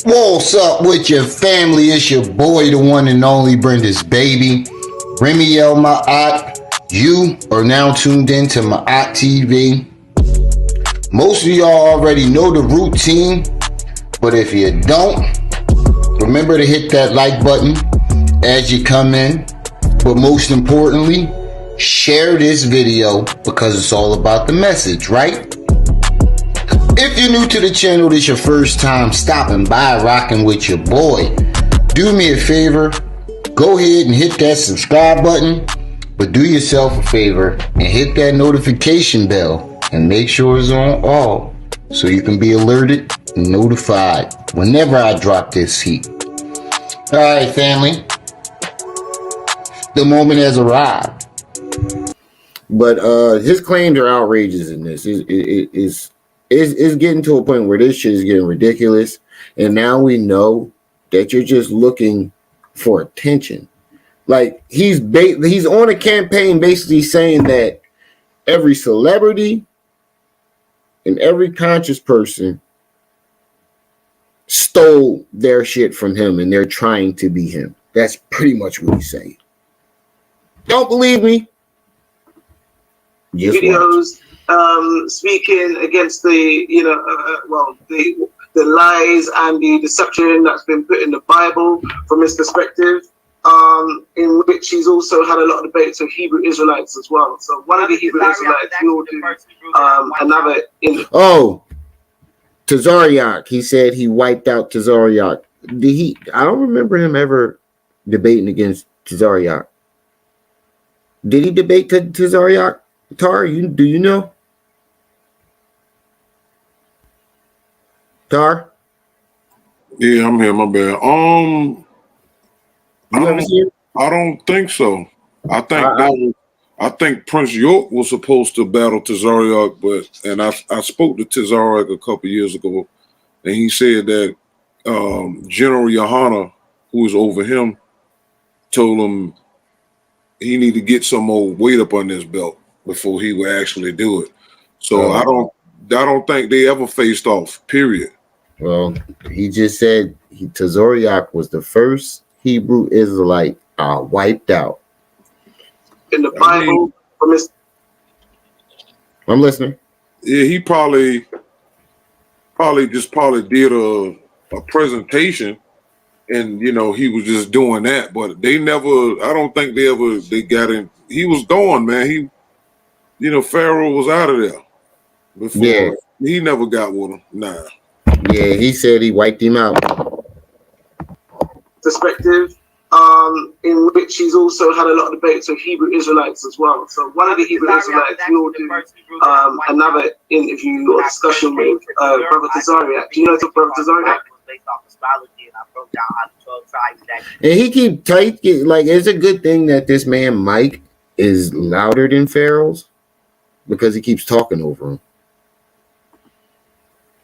What's up with your family? It's your boy, the one and only Brenda's baby, Remiel Ma'at. You are now tuned in to Ma'at TV. Most of y'all already know the routine, but if you don't, remember to hit that like button as you come in. But most importantly, share this video because it's all about the message, right? If you're new to the channel, this is your first time stopping by, rocking with your boy, do me a favor, go ahead and hit that subscribe button, but do yourself a favor and hit that notification bell and make sure it's on all so you can be alerted and notified whenever I drop this heat. Alright, family, the moment has arrived. But his claims are outrageous in this. It's getting to a point where this shit is getting ridiculous. And now we know that you're just looking for attention. Like he's on a campaign basically saying that every celebrity and every conscious person stole their shit from him and they're trying to be him. That's pretty much what he's saying. Don't believe me? Just videos speaking against the the lies and the deception that's been put in the Bible from his perspective, in which he's also had a lot of debates with Hebrew Israelites as well. So one of the Hebrew Israelites will do another in Tazariak. He said he wiped out Tazariak. I don't remember him ever debating against Tazariak. Did he debate Tazariak? Tar, do you know? Tar? Yeah, I'm here. My bad. I don't think so. I think Prince York was supposed to battle Tazariak, and I spoke to Tazariak a couple years ago, and he said that General Yohana, who was over him, told him he need to get some more weight up on his belt before he would actually do it. So I don't think they ever faced off, period. Well, he just said Tazariak was the first Hebrew Israelite wiped out. In the Bible, I'm listening. Yeah, he probably did a presentation, and he was just doing that, but they never. I don't think they got in. He was gone, man. Pharaoh was out of there before. Yeah. He never got with him. Nah. Yeah, he said he wiped him out. Perspective, in which he's also had a lot of debates with Hebrew Israelites as well. So one of the Hebrew Israelites will do another interview or discussion with Brother Tazariak. Do you know Brother Tazariak? And he keep tight. Like, it's a good thing that this man Mike is louder than Pharaoh's, because he keeps talking over him.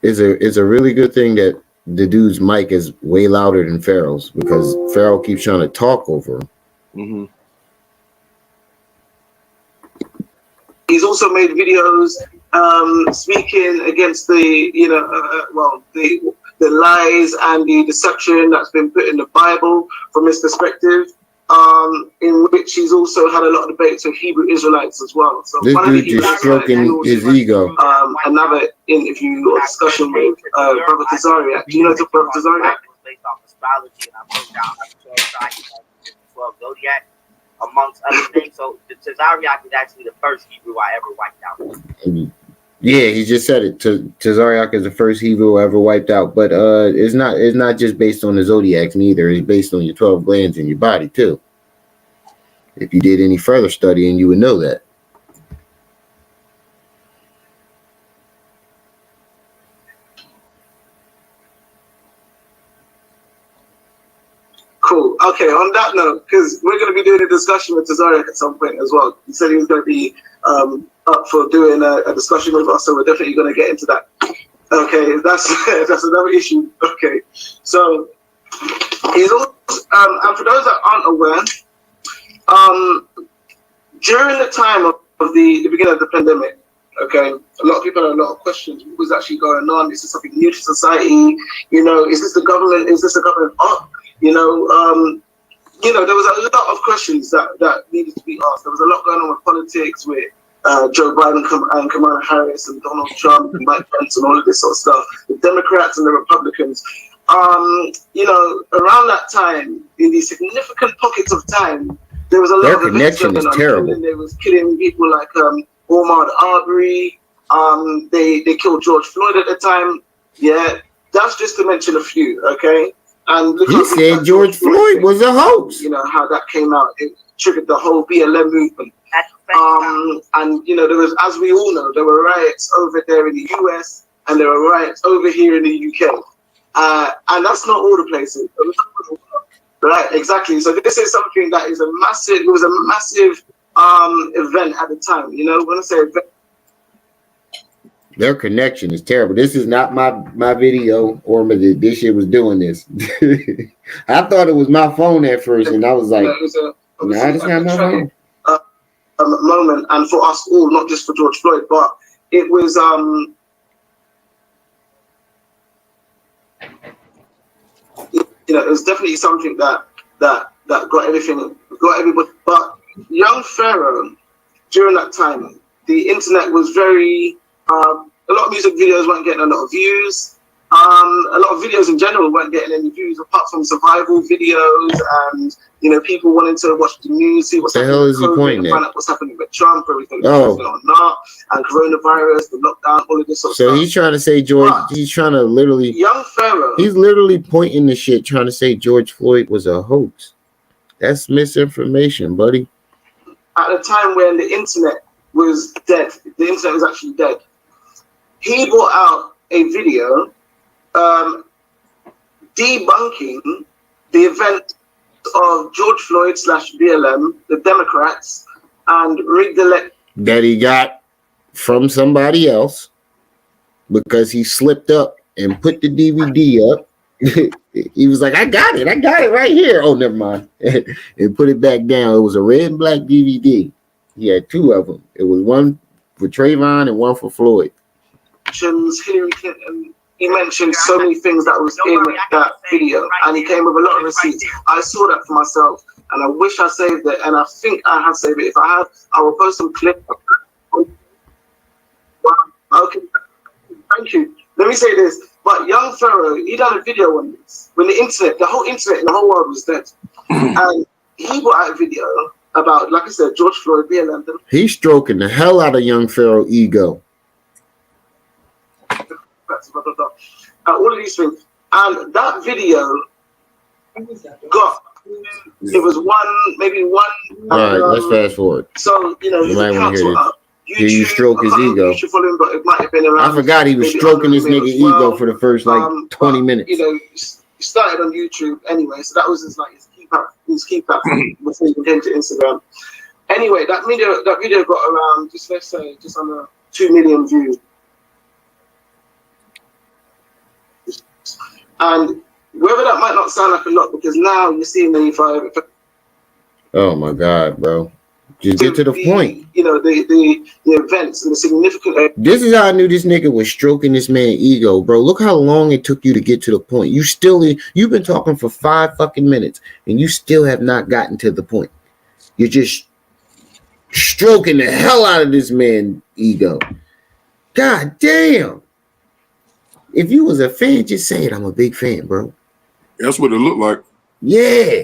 It's a really good thing that the dude's mic is way louder than Pharaoh's, because Pharaoh keeps trying to talk over him. Mm-hmm. He's also made videos speaking against the lies and the deception that's been put in the Bible from his perspective, in which he's also had a lot of debates with Hebrew Israelites as well. So this dude just stroking his ego. Another interview or discussion with Brother Tazariak. Do you know Brother Tazariak? Based off astrology, and I broke down like 12 signs of 12 zodiac, amongst other things. So the Tazariak is actually the first Hebrew I ever wiped out. Yeah, he just said it. Tazariak is the first Hebrew ever wiped out, but it's not just based on the zodiacs neither. It's based on your 12 glands in your body too. If you did any further studying, you would know that. Cool. Okay, on that note, because we're going to be doing a discussion with Tazariak at some point as well. He said he was going to be up for doing a discussion with us, so we're definitely going to get into that. Okay, that's another issue. Okay, so he's also, and for those that aren't aware, during the time of the beginning of the pandemic, Okay, a lot of people had a lot of questions. What was actually going on? Is this something new to society? You know, is this the government? Is this a government up? There was a lot of questions that needed to be asked. There was a lot going on with politics, with Joe Biden and Kamala Harris and Donald Trump and Mike Pence and all of this sort of stuff. The Democrats and the Republicans. Around that time, in these significant pockets of time, there was a lot of events going on. Terrible. They was killing people like Omar Arbery. They killed George Floyd at the time. Yeah, that's just to mention a few. Okay. And he said George Floyd was a hoax. You know how that came out. It triggered the whole BLM movement. And there was, as we all know, there were riots over there in the US and there were riots over here in the UK. And that's not all the places. Right, exactly. So this is something that is it was a massive event at the time. You know, when I say event, their connection is terrible. This is not my video or this shit was doing this. I thought it was my phone at first, and I was like, it's not my phone. Moment, and for us all, not just for George Floyd, but it was it was definitely something that got everybody. But young Pharaoh, during that time, the internet was very a lot of music videos weren't getting a lot of views. A lot of videos in general weren't getting any views apart from survival videos and people wanting to watch the news, see what's the hell is he pointing at? Find out what's happening with Trump, everything that's going on now, and coronavirus, the lockdown, all of this sort of stuff. So he's trying to say he's trying to literally young Pharaoh. He's literally pointing the shit, trying to say George Floyd was a hoax. That's misinformation, buddy. At a time when the internet was dead, the internet was actually dead. He brought out a video debunking the event of George Floyd / BLM, the Democrats, and rigged election that he got from somebody else because he slipped up and put the DVD up. He was like, I got it right here. Oh, never mind. And put it back down. It was a red and black DVD. He had two of them. It was one for Trayvon and one for Floyd. Hillary Clinton. He mentioned so many things that was in that video, and he came with a lot of receipts. I saw that for myself, and I wish I saved it, and I think I have saved it. If I have, I will post some clip. Okay, thank you. Let me say this, but young Pharaoh, he done a video on this when the whole internet in the whole world was dead, and he brought out a video about, like I said, George Floyd, BLM. He's stroking the hell out of young Pharaoh ego. All of these things, and that video it was maybe one. All right, let's fast forward. So you might want to hear this. YouTube, you stroke his ego. Him, but it might have been around, I forgot he was stroking this nigga ego for the first 20 minutes. He started on YouTube anyway, so that was his key platform before he came to Instagram. Anyway, that video got around let's say under 2 million views. And whether that might not sound like a lot, because now you're seeing the oh my God, bro. Just get to the point. The events and the significant. This is how I knew this nigga was stroking this man's ego, bro. Look how long it took you to get to the point. You've been talking for 5 fucking minutes and you still have not gotten to the point. You're just stroking the hell out of this man's ego. God damn. If you was a fan, just say it. I'm a big fan, bro. That's what it looked like. Yeah.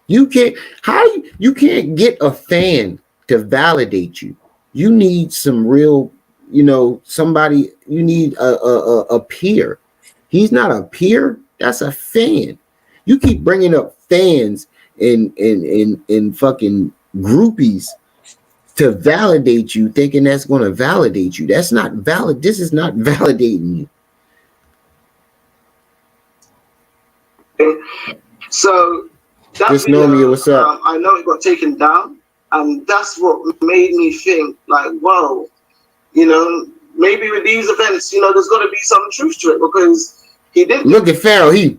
You can't get a fan to validate you. You need some real, somebody. You need a peer. He's not a peer. That's a fan. You keep bringing up fans and fucking groupies to validate you, thinking that's going to validate you. That's not valid. This is not validating you. So just know me. What's up? I know it got taken down, and that's what made me think, like, whoa, maybe with these events, there's got to be some truth to it, because he didn't look at Pharaoh. He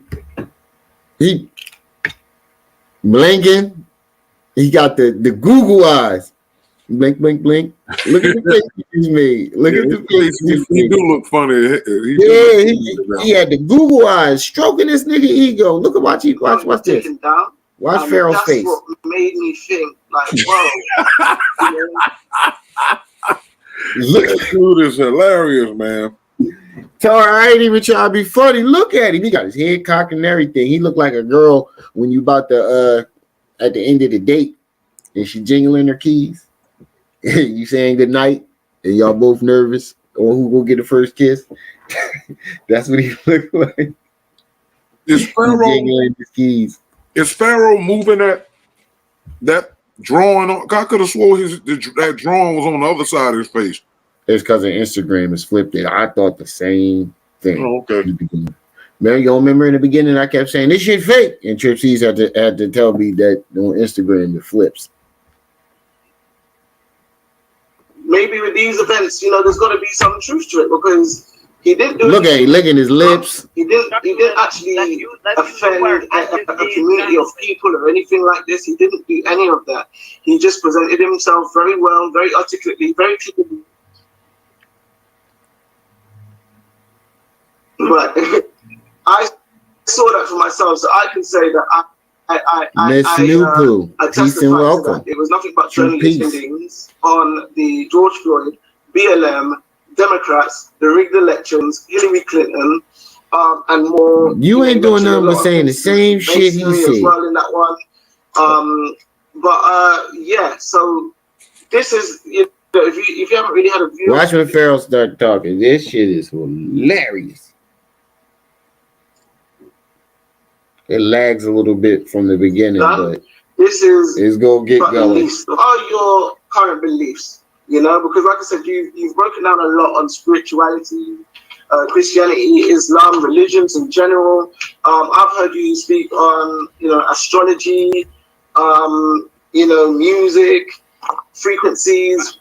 blinking. He got the Google eyes. Blink, blink, blink. Look at the face he's made. Look at the face he's He made. do look funny. He had the Google eyes stroking this nigga ego. Look at watch this. Down, watch Pharaoh's that's face. What made me think like, whoa. Look at dude is hilarious, man. Tar, I ain't even trying to be funny. Look at him. He got his head cocked and everything. He looked like a girl when you about to at the end of the date and she jingling her keys. You saying good night and y'all both nervous or who will get the first kiss. That's what he looked like. Is Pharaoh moving that drawing on? I could have swore that drawing was on the other side of his face. It's because of Instagram is flipped it. I thought the same thing. Oh, okay. Man, you remember in the beginning I kept saying this shit fake, and Trip C's had to tell me that on Instagram it flips. Maybe with these events, there's got to be some truth to it because he didn't do. Look at him licking his lips. He didn't actually offend a community of people or anything like this. He didn't do any of that. He just presented himself very well, very articulately, very clearly. But I saw that for myself, so I can say that I peace and welcome. It was nothing but journalist endings on the George Floyd, BLM, Democrats, the rigged elections, Hillary Clinton, and more. You ain't doing nothing but saying the same shit he said. As well in that one. Yeah. So this is if you haven't really had a view. Watch when Pharaoh start talking. This shit is hilarious. It lags a little bit from the beginning, but this is it's gonna get going. What are your current beliefs? Because like I said, you've broken down a lot on spirituality, Christianity, Islam, religions in general. I've heard you speak on astrology, music, frequencies.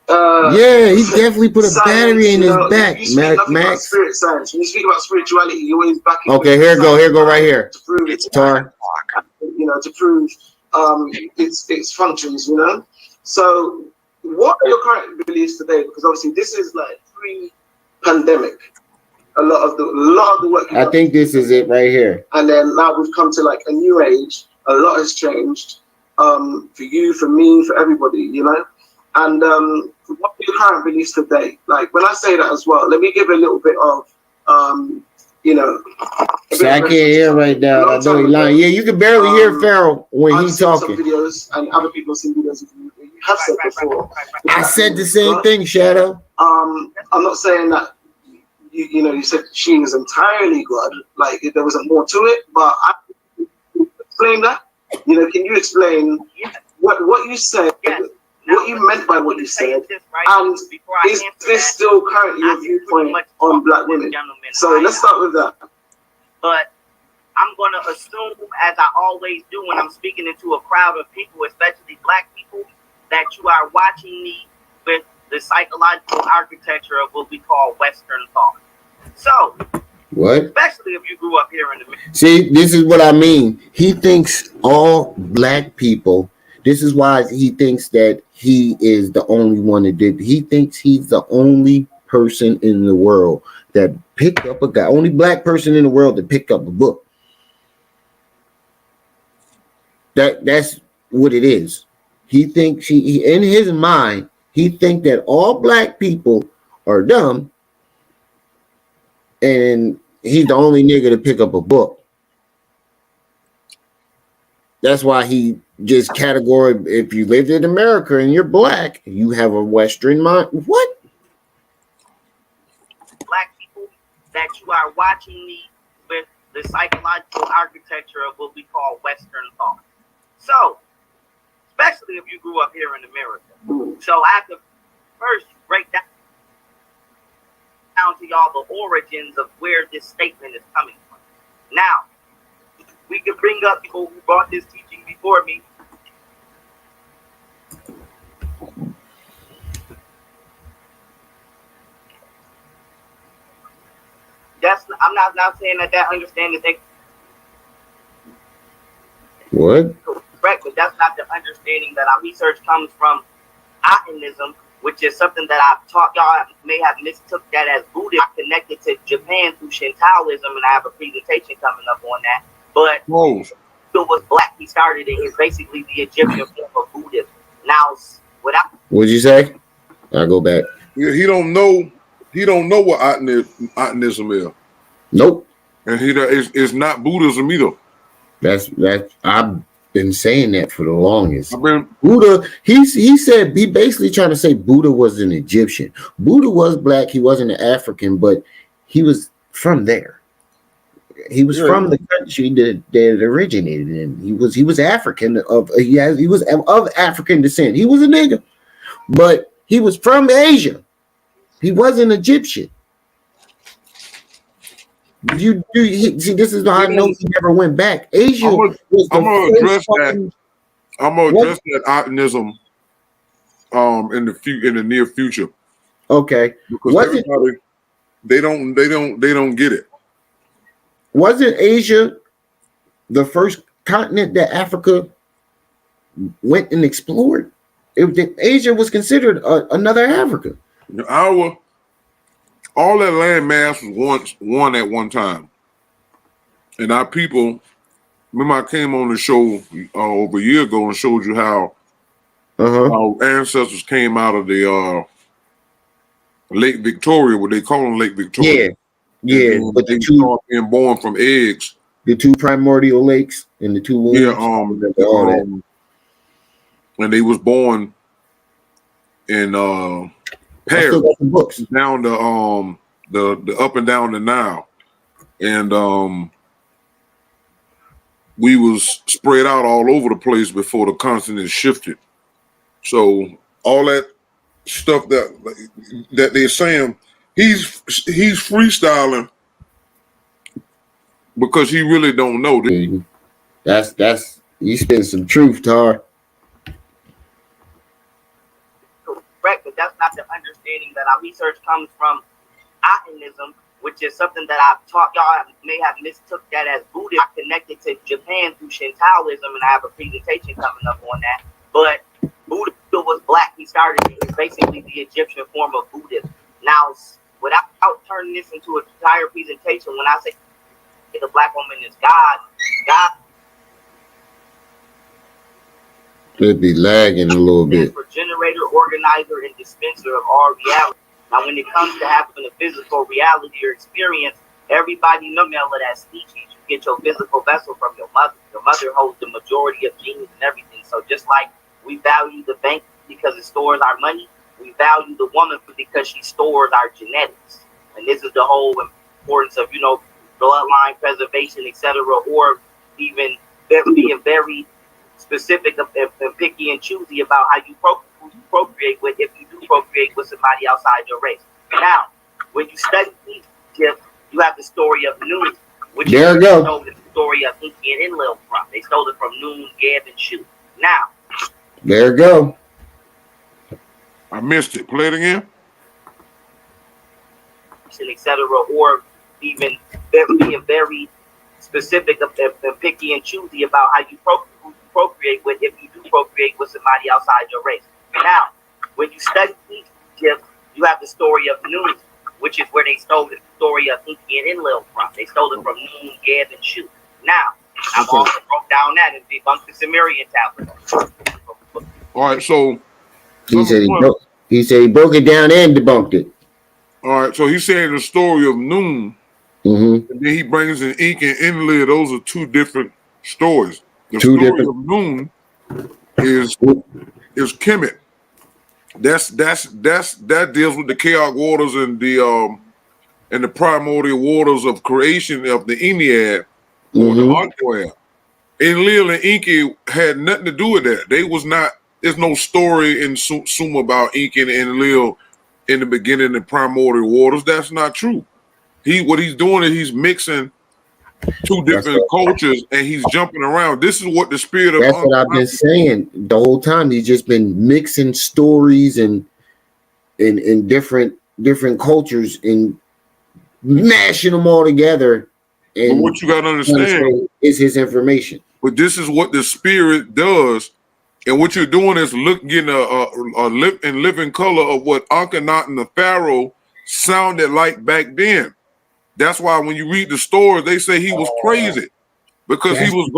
He definitely put a battery in his back. Max. Spirit science. When you speak about spirituality, you always back it. Okay, here go right here. To prove it's Tar. To prove its functions. So, what are your current beliefs today? Because obviously, this is like pre-pandemic. A lot of the work. I think this is it right here. And then now we've come to like a new age. A lot has changed. For you, for me, for everybody. And what are your current beliefs today? Like when I say that as well, let me give a little bit of, So I can't hear right now. I know he's lying. Yeah, you can barely hear Pharaoh when he's talking. Some videos and other people have seen videos of you. You have said before. I said the same thing, Shadow. I'm not saying that you said she is entirely God. Like there wasn't more to it, but I explain that. Can you explain what you said? What you meant by what you said, and is this still currently your viewpoint on black women? So let's start with that. But I'm going to assume, as I always do when I'm speaking into a crowd of people, especially black people, that you are watching me with the psychological architecture of what we call Western thought. So, what? Especially if you grew up here in the Middle. See, this is what I mean. He thinks all black people. This is why he thinks that he is the only one that did. He thinks he's the only person in the world that picked up a guy. Only black person in the world that picked up a book. That's what it is. He thinks he in his mind, he thinks that all black people are dumb, and he's the only nigga to pick up a book. That's why he just category. If you lived in America and you're black, you have a Western mind. What? Black people, that you are watching me with the psychological architecture of what we call Western thought. So, especially if you grew up here in America. So I have to first break down to y'all the origins of where this statement is coming from. Now, we could bring up people who brought this teaching before me. I'm not saying that understanding is what? correct, but that's not the understanding that our research comes from Atonism, which is something that I've taught y'all. I may have mistook that as Buddhism. I connected to Japan through Shintoism, and I have a presentation coming up on that. But Buddha was black. He started it. It's basically the Egyptian form of Buddhism. Now, what'd you say? I'll go back. Yeah, he don't know. He don't know what Atonism is. Nope. And it's not Buddhism either. That's I've been saying that for the longest. Buddha, he said, he basically trying to say Buddha was an Egyptian. Buddha was black, he wasn't an African, but he was from there. He was from the country that it originated in. He was African he was of African descent. He was a nigga, but he was from Asia. He wasn't Egyptian. See, this is how I know he never went back. Asia. I'm gonna address that. I'm gonna address that Atonism in the near future. Okay. Because they don't get it. Wasn't Asia the first continent that Africa went and explored? Asia was considered another Africa. All that land mass was once one at one time. And our people, remember I came on the show over a year ago and showed you how our ancestors came out of the Lake Victoria, what they call them Lake Victoria. Yeah, but they started being born from eggs. The two primordial lakes and the two wombs. Yeah, all that. And they was born in Paris, down the up and down the Nile, and we was spread out all over the place before the continent shifted. So all that stuff that they're saying, he's freestyling because he really don't know. That's you spend some truth, Tar. Correct, but that's not the understanding that our research comes from. Atonism, which is something that I've taught y'all. May have mistook that as Buddhism. I connected to Japan through Shintoism, and I have a presentation coming up on that. But Buddha was black. He started it. It's basically the Egyptian form of Buddhism. Now, without turning this into an entire presentation, when I say the black woman is God could be lagging a little bit. For generator, organizer, and dispenser of all reality. Now, when it comes to having a physical reality or experience, everybody knows that species. You get your physical vessel from your mother. Your mother holds the majority of genes and everything. So just like we value the bank because it stores our money, we value the woman because she stores our genetics. And this is the whole importance of, bloodline preservation, etc., or even being very specific and picky and choosy about how you procreate with, if you do procreate with somebody outside your race. Now, when you study Egypt, you have the story of Nun, which is the story of Inky and Enlil from. They stole it from Nun, Geb, and Shu. Now, there you go. I missed it. Play it again. Etc., or even being very specific and picky and choosy about how you procreate with, if you do procreate with somebody outside your race. Now, when you study Egypt, you have the story of Nun, which is where they stole the story of Inky and Enlil from. They stole it from Nun, Geb, and Shu. Now, I've also broke down that and debunked the Sumerian tablets. All right, so he said he broke it down and debunked it. All right, so he's saying the story of Nun, and then he brings in Inky and Enlil. Those are two different stories. The story of Nun is Kemet. That deals with the chaotic waters and the primordial waters of creation of the Ennead or the Ennead. Enlil and Inky had nothing to do with that. They was not. There's no story in Sumer about Inky and Enlil in the beginning of the primordial waters. That's not true. What he's doing is he's mixing two different cultures and he's jumping around. This is what the spirit of. That's what I've been saying the whole time. He's just been mixing stories and in different cultures and mashing them all together. And what you got to understand is his information. But this is what the spirit does And what you're doing is getting a living color of what Akhenaten the Pharaoh sounded like back then. That's why when you read the stories, they say he was crazy because he was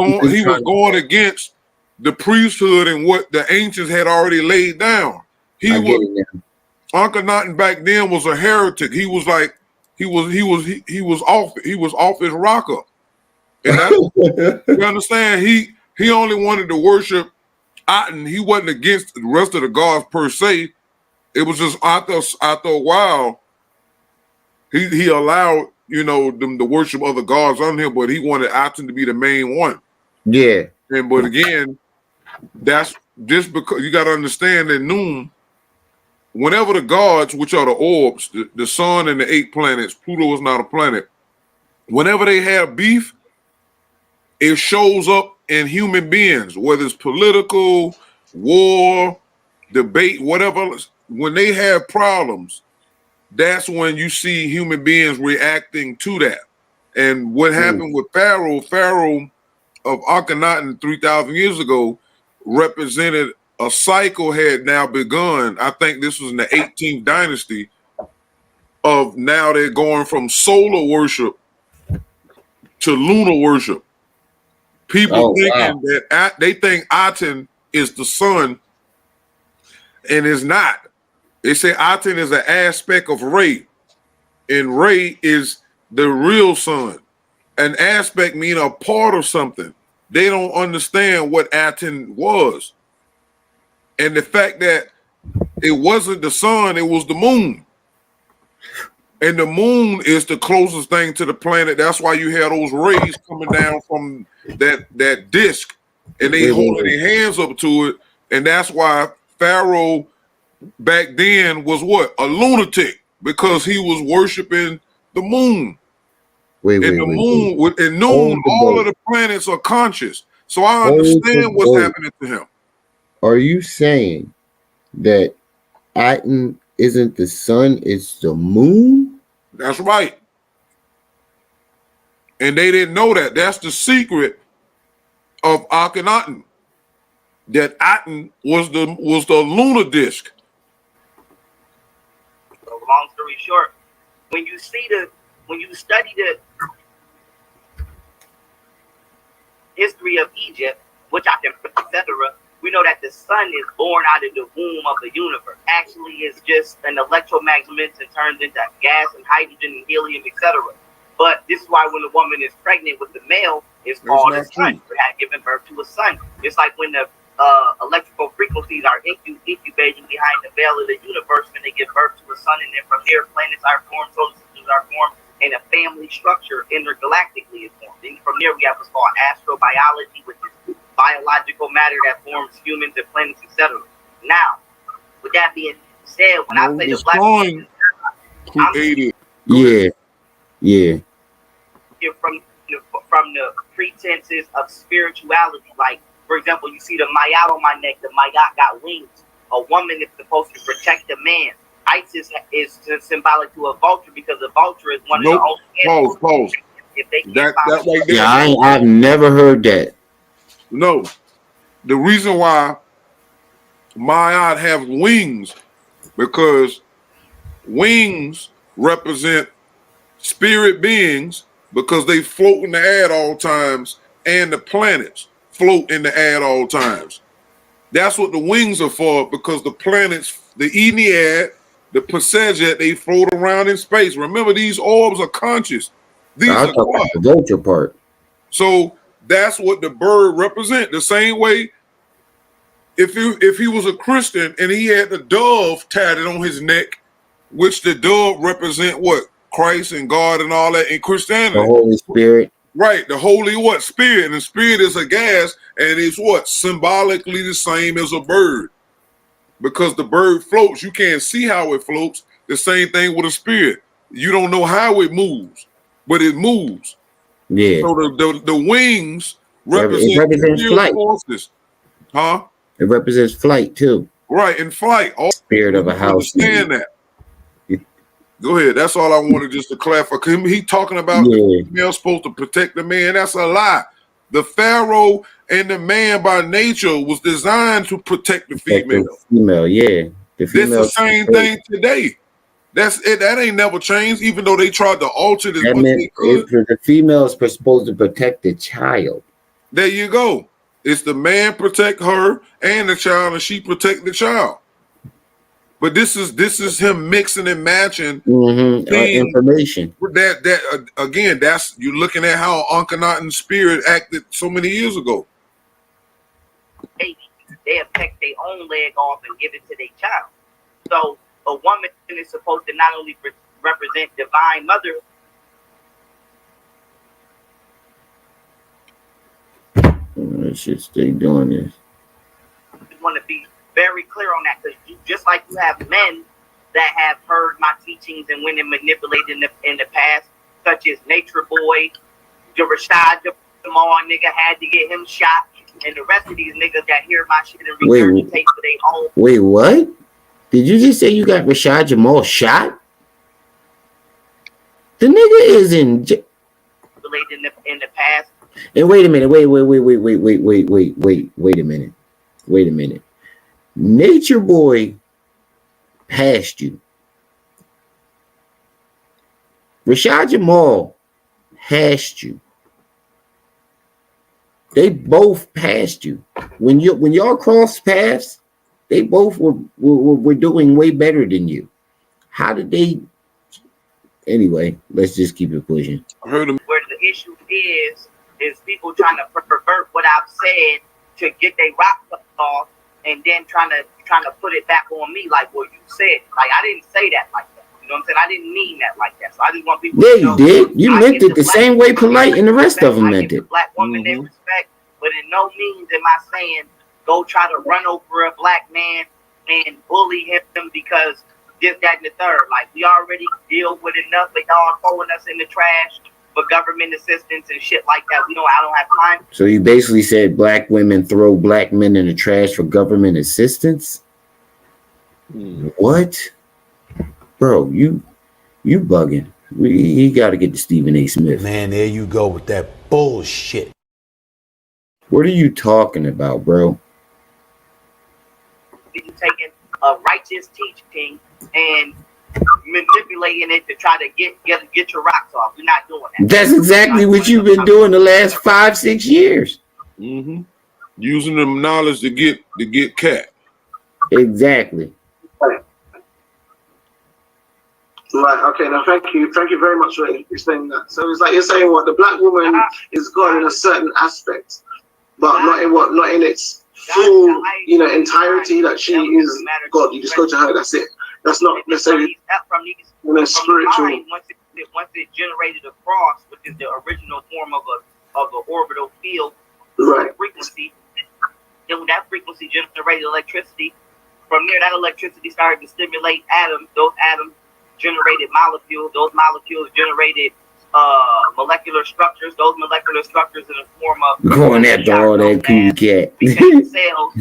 going against the priesthood and what the ancients had already laid down. Akhenaten back then was a heretic. He was like he was off his rocker. And that's, you understand? He only wanted to worship Aten. He wasn't against the rest of the gods per se. It was just after a while, he allowed them to worship other gods on him, but he wanted Aten to be the main one. Yeah. But again, that's just because you got to understand that Noon, whenever the gods, which are the orbs, the sun and the 8 planets, Pluto is not a planet. Whenever they have beef, it shows up in human beings, whether it's political, war, debate, whatever. When they have problems, that's when you see human beings reacting to that. And what happened with Pharaoh of Akhenaten 3,000 years ago represented a cycle had now begun. I think this was in the 18th dynasty of now they're going from solar worship to lunar worship. People thinking that they think Aten is the sun, and it's not. They say Aten is an aspect of Re, and Re is the real sun. An aspect means a part of something. They don't understand what Aten was. And the fact that it wasn't the sun, it was the moon. And the moon is the closest thing to the planet. That's why you have those rays coming down from that disc, and they holding their hands up to it. And that's why Pharaoh back then was what? A lunatic, because he was worshiping the moon. In noon, all of the planets are conscious. So I understand what's happening to him. Are you saying that Aten isn't the sun, it's the moon? That's right. And they didn't know that. That's the secret of Akhenaten. That Aten was the lunar disc. So long story short, when you study the history of Egypt, which I can etc., we know that the sun is born out of the womb of the universe. Actually, it's just an electromagnet and turns into gas and hydrogen and helium, etc. But this is why when a woman is pregnant with the male, it's called a son. She had given birth to a son. It's like when the electrical frequencies are incubating behind the veil of the universe when they give birth to a son, and then from there planets are formed, solar systems are formed, and a family structure intergalactically is formed. And from there we have what's called astrobiology, which is biological matter that forms humans and planets, etc. Now, with that being said, when I say the black man created, from the pretenses of spirituality, like for example, you see the mayat on my neck. The mayat got wings. A woman is supposed to protect the man. Isis is symbolic to a vulture because a vulture is one of the only Pause. That right there. Yeah, I've never heard that. No, the reason why Mayat have wings, because wings represent spirit beings because they float in the air at all times, and the planets float in the air at all times. That's what the wings are for, because the planets, the Ennead, the Pasajet, they float around in space. Remember, these orbs are conscious. These are the vulture part. So that's what the bird represent. The same way, if he was a Christian and he had the dove tatted on his neck, which the dove represent what? Christ and God and all that in Christianity. The Holy Spirit. Right, the Holy what? Spirit. And the spirit is a gas, and it's what? Symbolically the same as a bird. Because the bird floats, you can't see how it floats. The same thing with a spirit. You don't know how it moves, but it moves. Yeah. So the wings represent flight. Forces. Huh? It represents flight too. Right, in flight. All spirit of a house. Understand that. Go ahead. That's all I wanted just to clarify. He talking about the female supposed to protect the man. That's a lie. The Pharaoh and the man by nature was designed to protect the female. Yeah. This the same thing today. That's it. That ain't never changed, even though they tried to alter it as much as they could. The female is supposed to protect the child. There you go. It's the man protect her and the child, and she protect the child. But this is him mixing and matching information. That again, that's you looking at how Akhenaten's spirit acted so many years ago. They have pecked their own leg off and give it to their child. So a woman is supposed to not only represent divine mother. Let's just stay doing this. I just want to be very clear on that, because just like you have men that have heard my teachings and went and manipulated in the past, such as Nature Boy, the Rashad Jamal nigga had to get him shot, and the rest of these niggas that hear my shit and regurgitate for their own. Wait, what? Did you just say you got Rashad Jamal shot? The nigga is in the past. And wait a minute. Wait a minute. Nature Boy passed you. Rashad Jamal hashed you. They both passed you. When y'all crossed paths, they both were doing way better than you. How did they? Anyway, let's just keep it pushing. I heard him. Where the issue is people trying to pervert what I've said to get their rock off, and then trying to put it back on me like, well, you said. Like, I didn't say that like that. You know what I'm saying? I didn't mean that like that. So I just want people to know. Yeah, you did. You meant it the same way Polite and the rest of them meant it. Black woman they respect, but in no means am I saying go try to run over a black man and bully him because this, that, and the third. Like, we already deal with enough of y'all throwing us in the trash for government assistance and shit like that. I don't have time. So you basically said black women throw black men in the trash for government assistance? What? Bro, you bugging. He got to get to Stephen A. Smith. Man, there you go with that bullshit. What are you talking about, bro? You taking a righteous teaching and manipulating it to try to get your rocks off. We're not doing that. That's exactly what you've been doing the last 5-6 years. Using the knowledge to get cat. Exactly. Right. Okay. Now, thank you very much for explaining that. So it's like you're saying, what, the black woman is God in a certain aspect, but not in its full, entirety. That she is God. You just go to her. That's it. That's not necessarily spiritual. Once it generated a cross, which is the original form of an orbital field, right? Frequency. Then that frequency generated electricity. From there, that electricity started to stimulate atoms. Those atoms generated molecules. Those molecules generated molecular structures. Those molecular structures in the form of going after all that cool cat. Became cells.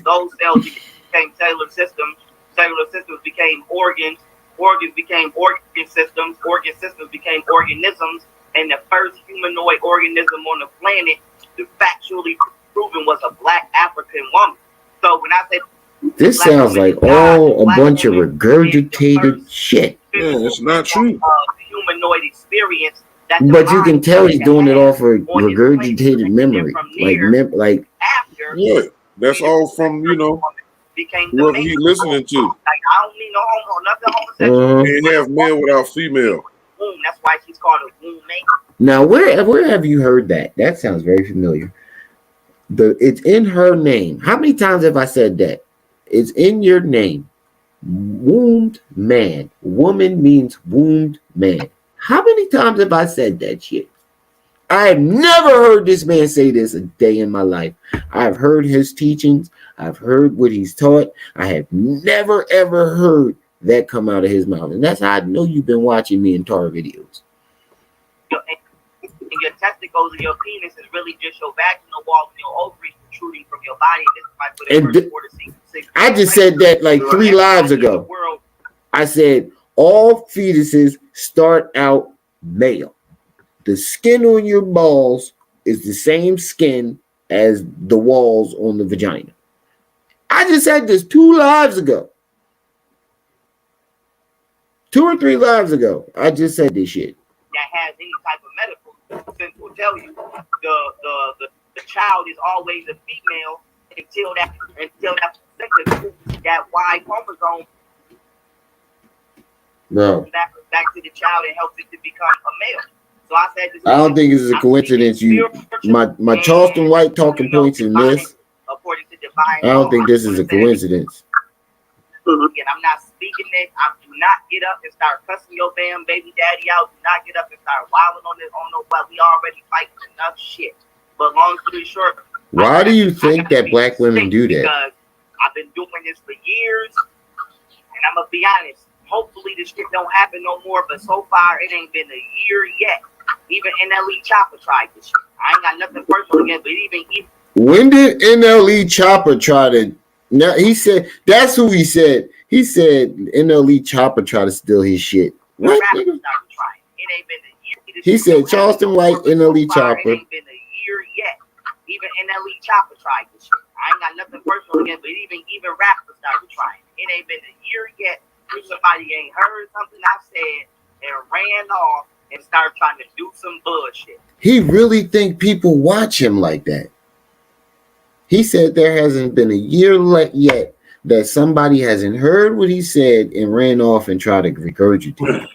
Those cells became cellular systems. Cellular systems became organs. Organs became organ systems. Organ systems became organisms. And the first humanoid organism on the planet, factually proven, was a black African woman. So when I say this sounds like all a bunch of regurgitated shit. Yeah, it's not true. Humanoid experience. But you can tell he's doing it off of regurgitated memory, like after. Yeah, that's all from whoever he listening to. Like, I don't mean no homo, nothing homosexual. Can't have male without female. Womb. That's why she's called a womb mate. Now, where have you heard that? That sounds very familiar. It's in her name. How many times have I said that? It's in your name. Wombed man. Woman means wombed man. How many times have I said that shit? I have never heard this man say this a day in my life. I've heard his teachings. I've heard what he's taught. I have never, ever heard that come out of his mouth. And that's how I know you've been watching me in Tar videos. And your testicles and your penis is really just your vaginal walls and your ovaries protruding from your body. And this is why I just said that like 3 lives ago. I said all fetuses start out male. The skin on your balls is the same skin as the walls on the vagina. I just said this 2 lives ago. 2 or 3 lives ago. I just said this shit. That has any type of medical sense will tell you the child is always a female until that Y chromosome back to the child and helps it to become a male. So I said this. I don't think it's a coincidence. My Charleston White talking points in this. According to divine, I don't think this is a coincidence. And I'm not speaking this. I do not get up and start cussing your damn baby daddy out. Do not get up and start wilding on this. On no, we already fighting enough shit. But long story short, why do you think that black women do that? Because I've been doing this for years, and I'm gonna be honest. Hopefully this shit don't happen no more. But so far, it ain't been a year yet. Even NLE Chopper tried this shit. I ain't got nothing personal against, but even when did NLE Chopper try to? Now he said that's who he said. He said NLE Chopper tried to steal his shit. What? It ain't been a year. He said Charleston White, NLE Chopper. It ain't been a year yet. Even NLE Chopper tried this shit. I ain't got nothing personal against, but even rappers started trying. It ain't been a year yet where somebody ain't heard something I said and ran off and started trying to do some bullshit. He really think people watch him like that. He said there hasn't been a year yet that somebody hasn't heard what he said and ran off and tried to regurgitate it.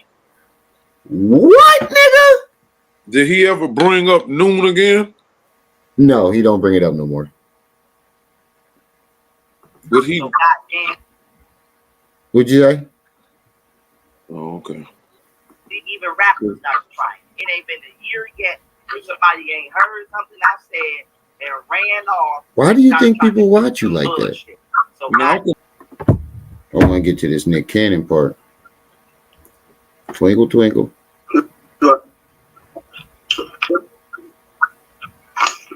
What, nigga? Did he ever bring up Noon again? No, he don't bring it up no more. Would he? Would you say? Oh, okay. Even rappers started trying. It ain't been a year yet where somebody ain't heard something I said and ran off. Why do you think people watch you like that? So I want to get to this Nick Cannon part. Twinkle, twinkle.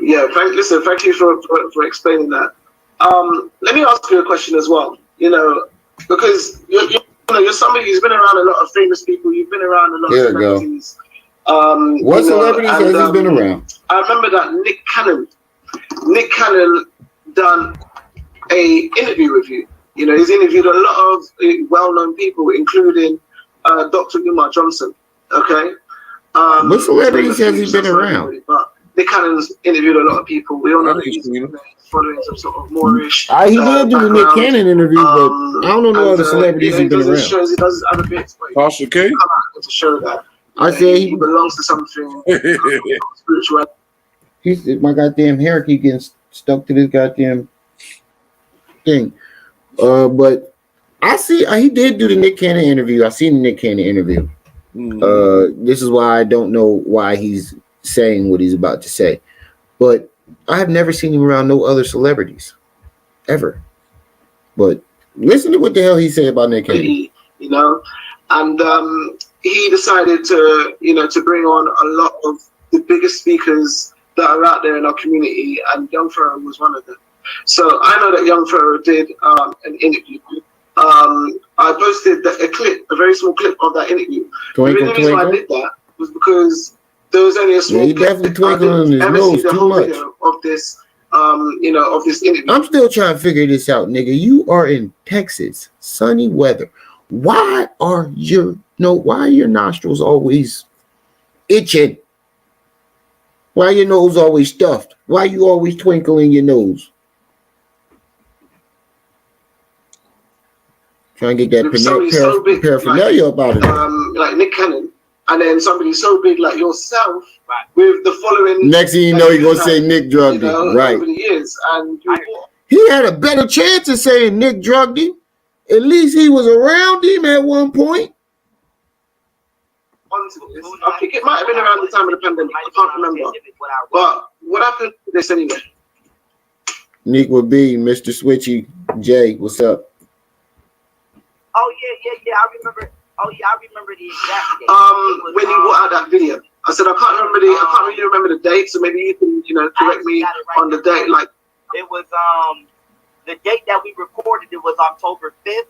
Yeah, thank you for explaining that. Let me ask you a question as well. Because you're somebody who's been around a lot of famous people. You've been around a lot of celebrities. What celebrities has he been around? I remember that Nick Cannon done a interview with you. He's interviewed a lot of well-known people, including Dr. Umar Johnson. Okay. What celebrities has he been around? But Nick Cannon's interviewed a lot of people. We all know that he's following some sort of Moorish. He did do the Nick Cannon interview, but I don't know no other celebrities he's been around. Shows, he does other bits. Pasha K? To show that I say he belongs to something spiritual. He's my goddamn hair keep getting stuck to this goddamn thing. But I see he did do the Nick Cannon interview. I seen the Nick Cannon interview. This is why I don't know why he's saying what he's about to say. But I have never seen him around no other celebrities. Ever. But listen to what the hell he said about Nick Cannon. And he decided to bring on a lot of the biggest speakers that are out there in our community, and Young Pharaoh was one of them. So I know that Young Pharaoh did an interview. I posted a very small clip of that interview. The reason why I did that was because there was only a small clip. Definitely twinkling his nose too much. Of this, of this interview. I'm still trying to figure this out, nigga. You are in Texas, sunny weather. Why are your nostrils always itching? Why are your nose always stuffed? Why you always twinkling your nose? Trying to get that paraphernalia about it. Like Nick Cannon, and then somebody so big like yourself, with the following. Next thing you know, you're gonna say Nick drugged him, right? Over the years, and he had a better chance of saying Nick drugged him. At least he was around him at one point. I think it might have been around the time of the pandemic. I can't remember. But what happened to this anyway? Nick would be Mr. Switchy J. What's up? Oh yeah. I remember. Oh yeah, I remember the exact date. When you brought out that video, I said I can't really remember the date. So maybe you can correct me on the date. Like it was the date that we recorded. It was October 5th.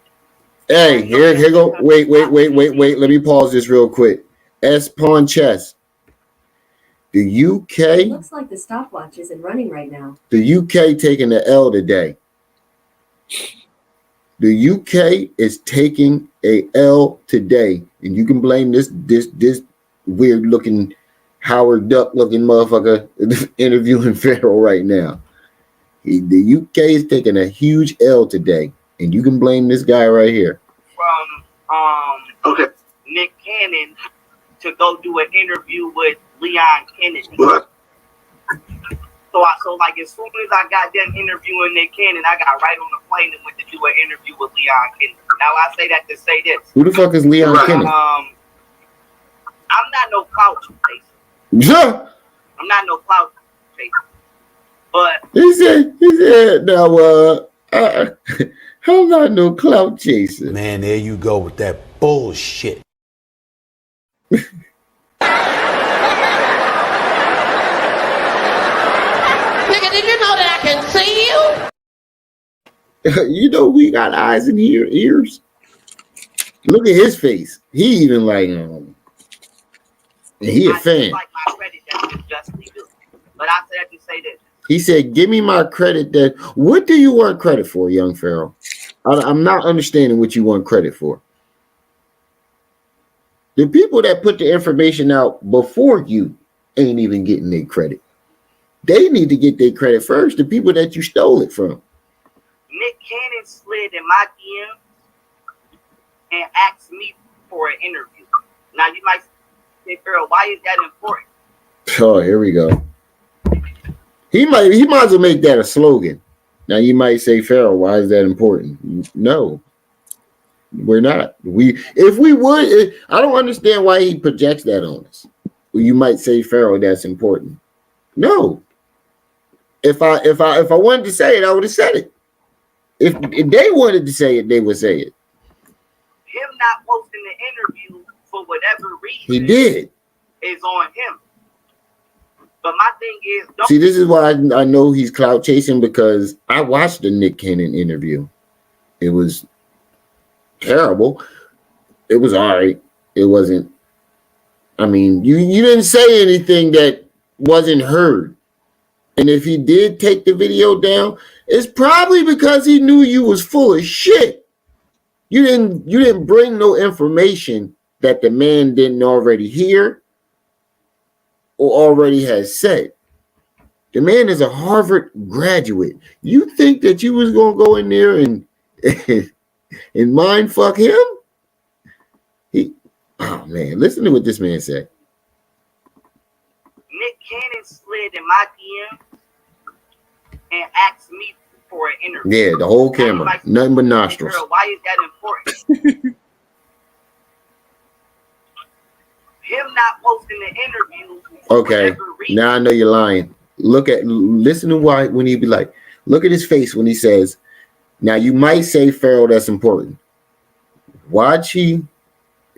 Hey, here go. Wait. Let me pause this real quick. S Pawn Chess. The UK. It looks like the stopwatch isn't running right now. The UK taking the L today. The UK is taking a L today, and you can blame this weird looking Howard Duck looking motherfucker interviewing Pharaoh right now. The UK is taking a huge L today, and you can blame this guy right here. From Nick Cannon to go do an interview with Leon Kennedy. What? So like as soon as I got done interviewing Nick Cannon, I got right on the plane and went to do an interview with Leon Kennedy. Now I say that to say this. Who the fuck is Leon Kennedy? I'm not no clout chaser. Yeah. I'm not no clout chaser. But he said now I'm not no clout chaser. Man, there you go with that bullshit. Nigga, did you know that I can see you? You know we got eyes and ears. Look at his face. He even like and he a fan. Like my credit that is justly due. But I said to say this. He said, "Give me my credit." That what do you want credit for, young Pharaoh? I'm not understanding what you want credit for. The people that put the information out before you ain't even getting their credit. They need to get their credit first. The people that you stole it from. Nick Cannon slid in my DM and asked me for an interview. Now you might say, "Pharaoh, why is that important?" Oh, here we go. He might as well make that a slogan. Now you might say, "Pharaoh, why is that important?" No, we're not. If we would, I don't understand why he projects that on us. Well, you might say, "Pharaoh, that's important." No. If I wanted to say it, I would have said it. If they wanted to say it, they would say it. Him not posting the interview for whatever reason He did. is on him. But my thing is, see, this is why I know he's clout chasing, because I watched the Nick Cannon interview. It was terrible. It was all right. It wasn't. I mean, you didn't say anything that wasn't heard. And if he did take the video down, it's probably because he knew you was full of shit. You didn't bring no information that the man didn't already hear or already has said. The man is a Harvard graduate. You think that you was gonna go in there and and mind fuck him? Oh man, listen to what this man said. Nick Cannon slid in my DM and asked me for an interview. Yeah, the whole camera, like, nothing but nostrils. Girl, why is that important? Him not posting the interview. Okay, now I know you're lying. Listen to why when he be like, look at his face when he says, now you might say, Pharaoh, that's important. Watch he,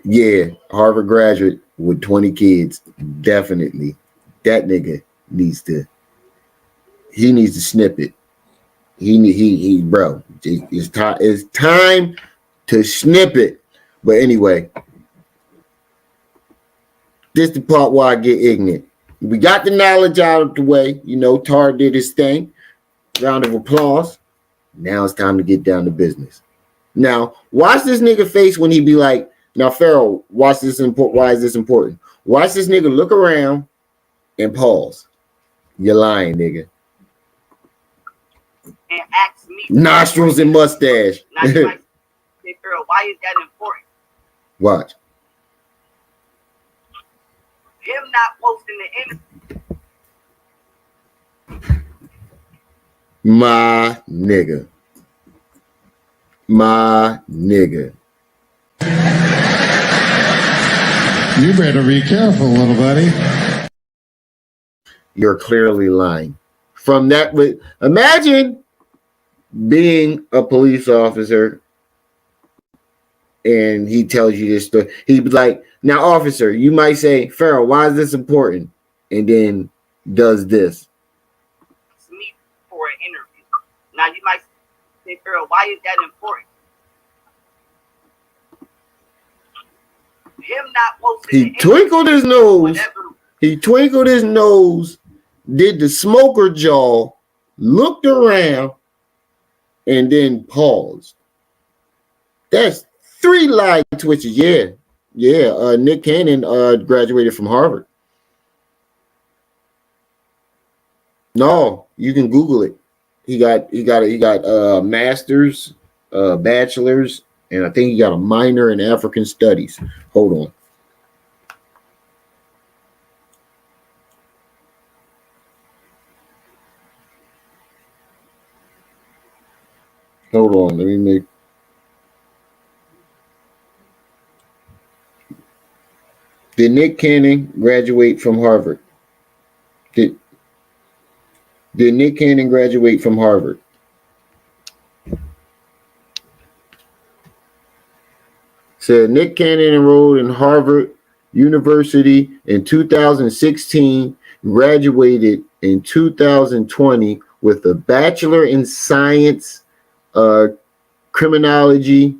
yeah, Harvard graduate with 20 kids, definitely. That nigga needs to snip it. He bro, it's time to snip it. But anyway, this is the part where I get ignorant. We got the knowledge out of the way. You know, Tar did his thing. Round of applause. Now it's time to get down to business. Now, watch this nigga face when he be like, now, Pharaoh, watch this important. Why is this important? Watch this nigga look around and pause. You're lying, nigga. And ask me. Nostrils and mustache. Now you might say, Pharaoh, why is that important? Watch. Him not posting the interview. My nigga. My nigga. You better be careful, little buddy. You're clearly lying. From that, imagine being a police officer and he tells you this story. He'd be like, now, officer, you might say, Pharaoh, why is this important? And then does this. It's me for an interview. Now, you might say, Pharaoh, why is that important? Him not posting. He twinkled his nose. He twinkled his nose, did the smoker jaw, looked around, and then paused. That's 3 lie twitches. Yeah. Nick Cannon graduated from Harvard. No, you can Google it. He got masters, bachelors, and I think he got a minor in African studies. Hold on. Hold on. Let me make. Did Nick Cannon graduate from Harvard? Did Nick Cannon graduate from Harvard? Said Nick Cannon enrolled in Harvard University in 2016, graduated in 2020 with a bachelor in science, criminology,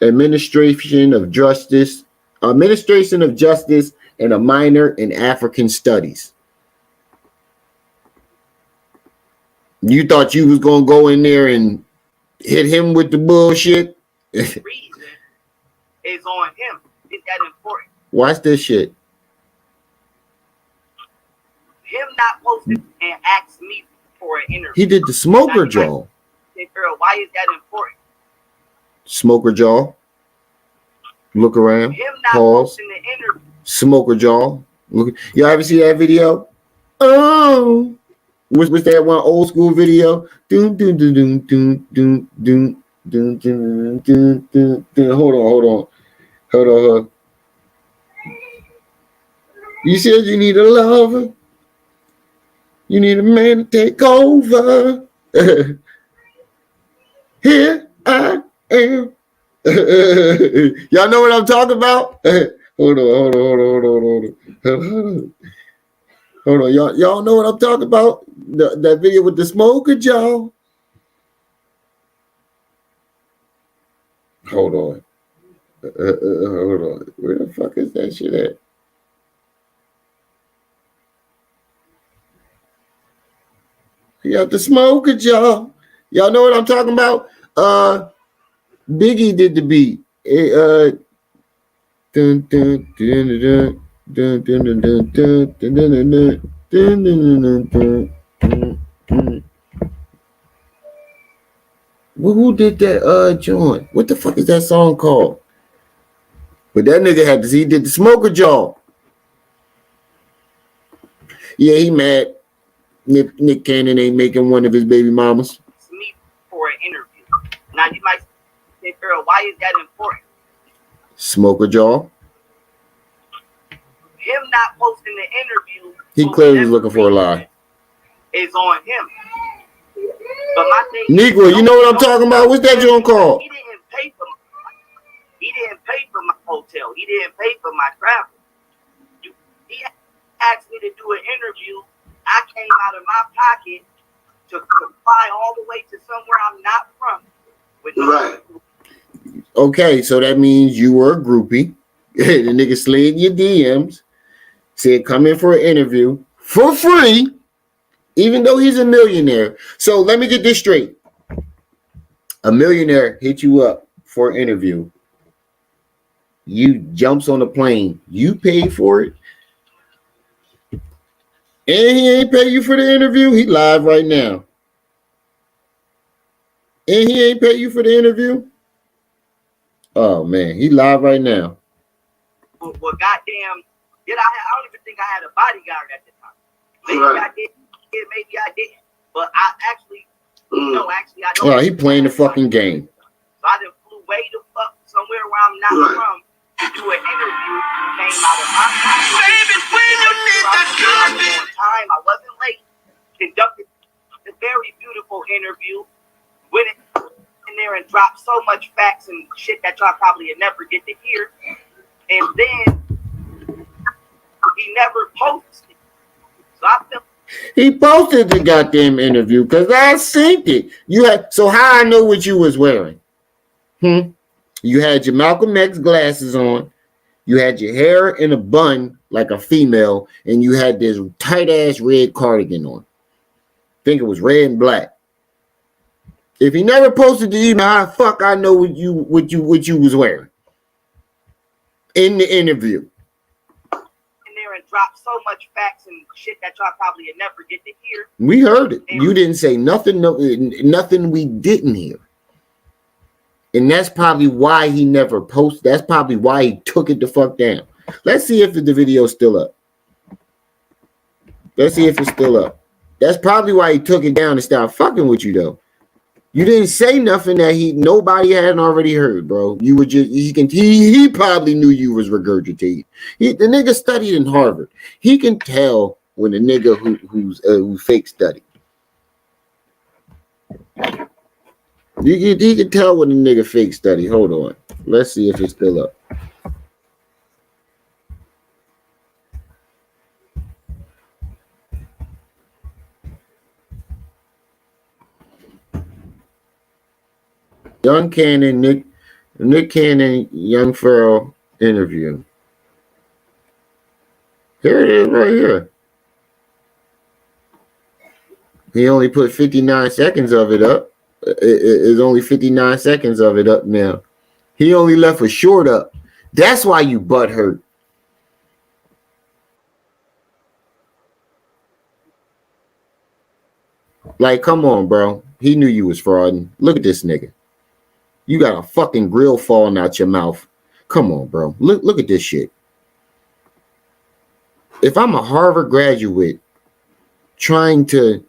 administration of justice, and a minor in African studies. You thought you was gonna go in there and hit him with the bullshit? Reason is on him. Is that important? Watch this shit. Him not posting and ask me for an interview. He did the smoker jaw. Girl, why is that important? Smoker jaw. Look around. Him not Pause. posting the interview. Smoker jaw. Look. Y'all ever see that video? Oh, what's that one old school video? Doom doom doom doom doom doom doom doom doom doom doom. Hold on. You said you need a lover. You need a man to take over. Here I am. Y'all know what I'm talking about? Hold on. Y'all know what I'm talking about? That video with the smoker jaw. Hold on. Where the fuck is that shit at? You got the smoker jaw. Y'all know what I'm talking about? Biggie did the beat. Well, who did that joint? What the fuck is that song called? But that nigga he did the smoker jaw. Yeah, he mad. Nick Cannon ain't making one of his baby mamas. Me for an interview. Now you might say, girl, why is that important? Smoker jaw. Him not posting the interview. He clearly is looking for a lie. Is on him. But my thing, Negro, you know what I'm talking about? What's that joint called? He didn't pay for my hotel. He didn't pay for my travel. He asked me to do an interview. I came out of my pocket to fly all the way to somewhere I'm not from. With Right. Okay, so that means you were a groupie. The nigga slid your DMs, said come in for an interview for free, even though he's a millionaire. So let me get this straight. A millionaire hit you up for an interview. You jumps on the plane. You paid for it. And he ain't pay you for the interview. He live right now. And he ain't pay you for the interview. Oh man, he live right now. Well, goddamn, I don't even think I had a bodyguard at the time. Maybe I did, maybe I didn't. But I actually, I don't. Oh, he playing the fucking game. So I done flew way the fuck somewhere where I'm not from to do an interview. Came out of my pocket. Baby, when you need that on time, I wasn't late. Conducted a very beautiful interview. Went in there and dropped so much facts and shit that y'all probably never get to hear. And then he never posted. So I feel he posted the goddamn interview because I synced it. So how I know what you was wearing? You had your Malcolm X glasses on. You had your hair in a bun like a female, and you had this tight ass red cardigan on. I think it was red and black. If he never posted the email, how the fuck I know what you was wearing in the interview? In there and drop so much facts and shit that y'all probably never get to hear. We heard it. You didn't say nothing. Nothing we didn't hear. And that's probably why he never posted. That's probably why he took it the fuck down. Let's see if the video's still up. Let's see if it's still up. That's probably why he took it down and started fucking with you, though. You didn't say nothing that nobody hadn't already heard, bro. You were just he probably knew you was regurgitating. The nigga studied in Harvard. He can tell when a nigga who fake studied. You can tell when a nigga fake study. Hold on. Let's see if it's still up. Young Cannon, Nick Cannon, Young Pharaoh interview. Here it is right here. He only put 59 seconds of it up. It's only 59 seconds of it up now. He only left a short up. That's why you butt hurt. Like, come on, bro. He knew you was frauding. Look at this nigga. You got a fucking grill falling out your mouth. Come on, bro. Look at this shit. If I'm a Harvard graduate trying to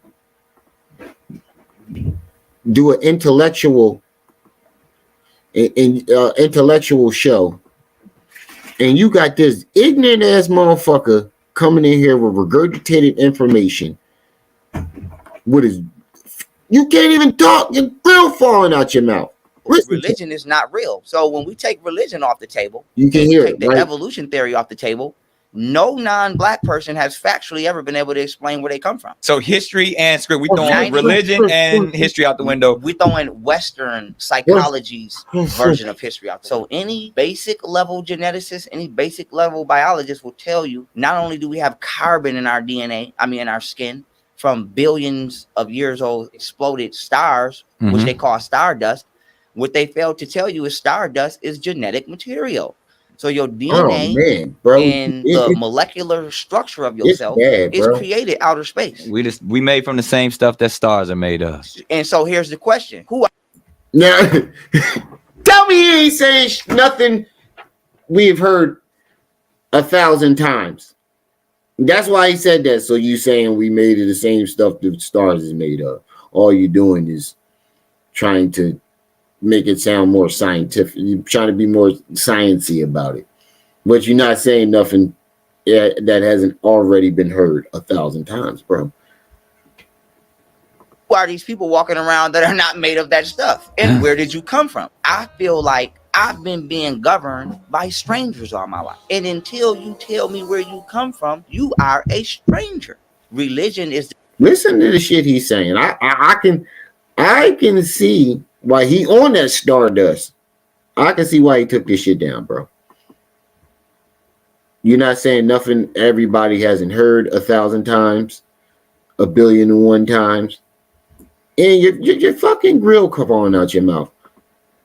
do an intellectual show, and you got this ignorant ass motherfucker coming in here with regurgitated information, you can't even talk, your grill falling out your mouth. Religion is not real. So when we take religion off the table, you can hear it, the evolution theory off the table, no non-black person has factually ever been able to explain where they come from. So history and script, we throwing religion and history out the window. We throwing Western psychology's version of history out. So any basic level geneticist, any basic level biologist will tell you, not only do we have carbon in our DNA, in our skin, from billions of years old exploded stars, which they call stardust. What they failed to tell you is stardust is genetic material. So your DNA and the molecular structure of yourself is created outer space. We made from the same stuff that stars are made of. And so here's the question: now, tell me you ain't saying nothing we've heard 1,000 times. That's why he said that. So you saying we made it the same stuff that stars is made of? All you doing is trying to make it sound more scientific. You're trying to be more sciencey about it, but you're not saying nothing that hasn't already been heard 1,000 times, bro. Who are these people walking around that are not made of that stuff? And where did you come from? I feel like I've been being governed by strangers all my life. And until you tell me where you come from, you are a stranger. Religion is... Listen to the shit he's saying. I can see why he on that stardust. I can see why he took this shit down, bro. You're not saying nothing everybody hasn't heard 1,000 times, 1,000,000,001 times. And your fucking grill falling out your mouth.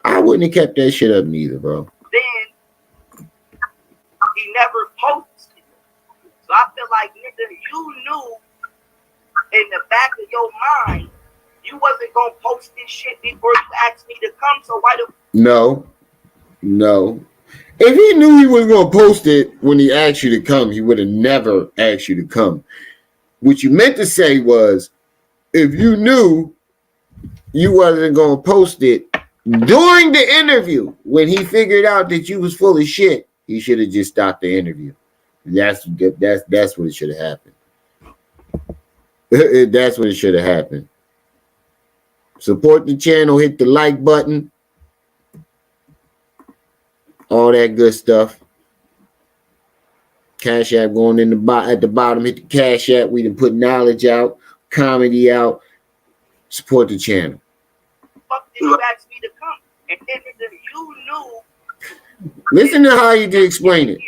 I wouldn't have kept that shit up neither, bro. Then he never posted. So I feel like, nigga, you knew in the back of your mind you wasn't gonna post this shit before you asked me to come. So why the... No. If he knew he was gonna post it when he asked you to come, he would have never asked you to come. What you meant to say was, if you knew you wasn't gonna post it during the interview, when he figured out that you was full of shit, he should have just stopped the interview. That's what it should have happened. That's what it should have happened. Support the channel, hit the like button, all that good stuff. Cash App going in at the bottom. Hit the Cash App. We done put knowledge out, comedy out. Support the channel. Fuck did you ask me to come? And then you knew Listen to how you explain it.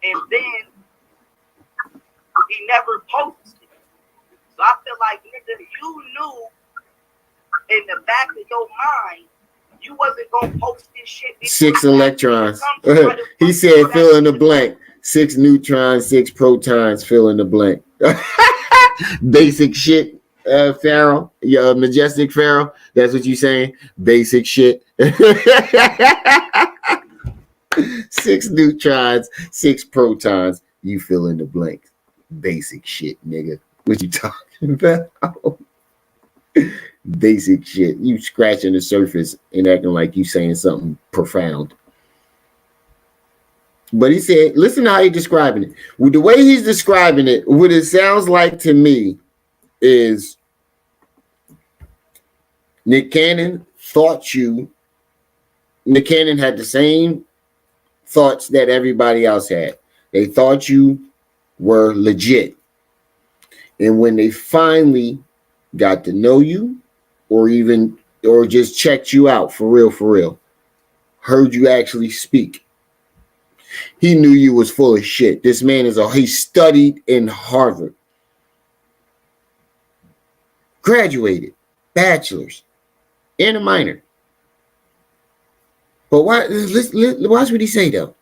And then he never posted. So I feel like, nigga, you knew in the back of your mind you wasn't gonna post this shit. 6 electrons. He said fill in the blank. 6 neutrons, 6 protons, fill in the blank. Basic shit, Pharaoh. Majestic Pharaoh. That's what you saying? Basic shit. 6 neutrons, 6 protons. You fill in the blank. Basic shit, nigga. What you talking about? Basic shit. You scratching the surface and acting like you saying something profound. But he said, listen to how he's describing it. With the way he's describing it, what it sounds like to me is Nick Cannon had the same thoughts that everybody else had. They thought you were legit. And when they finally got to know you, or just checked you out for real, heard you actually speak, he knew you was full of shit. This man he studied in Harvard, graduated, bachelor's, and a minor. But watch what he say though.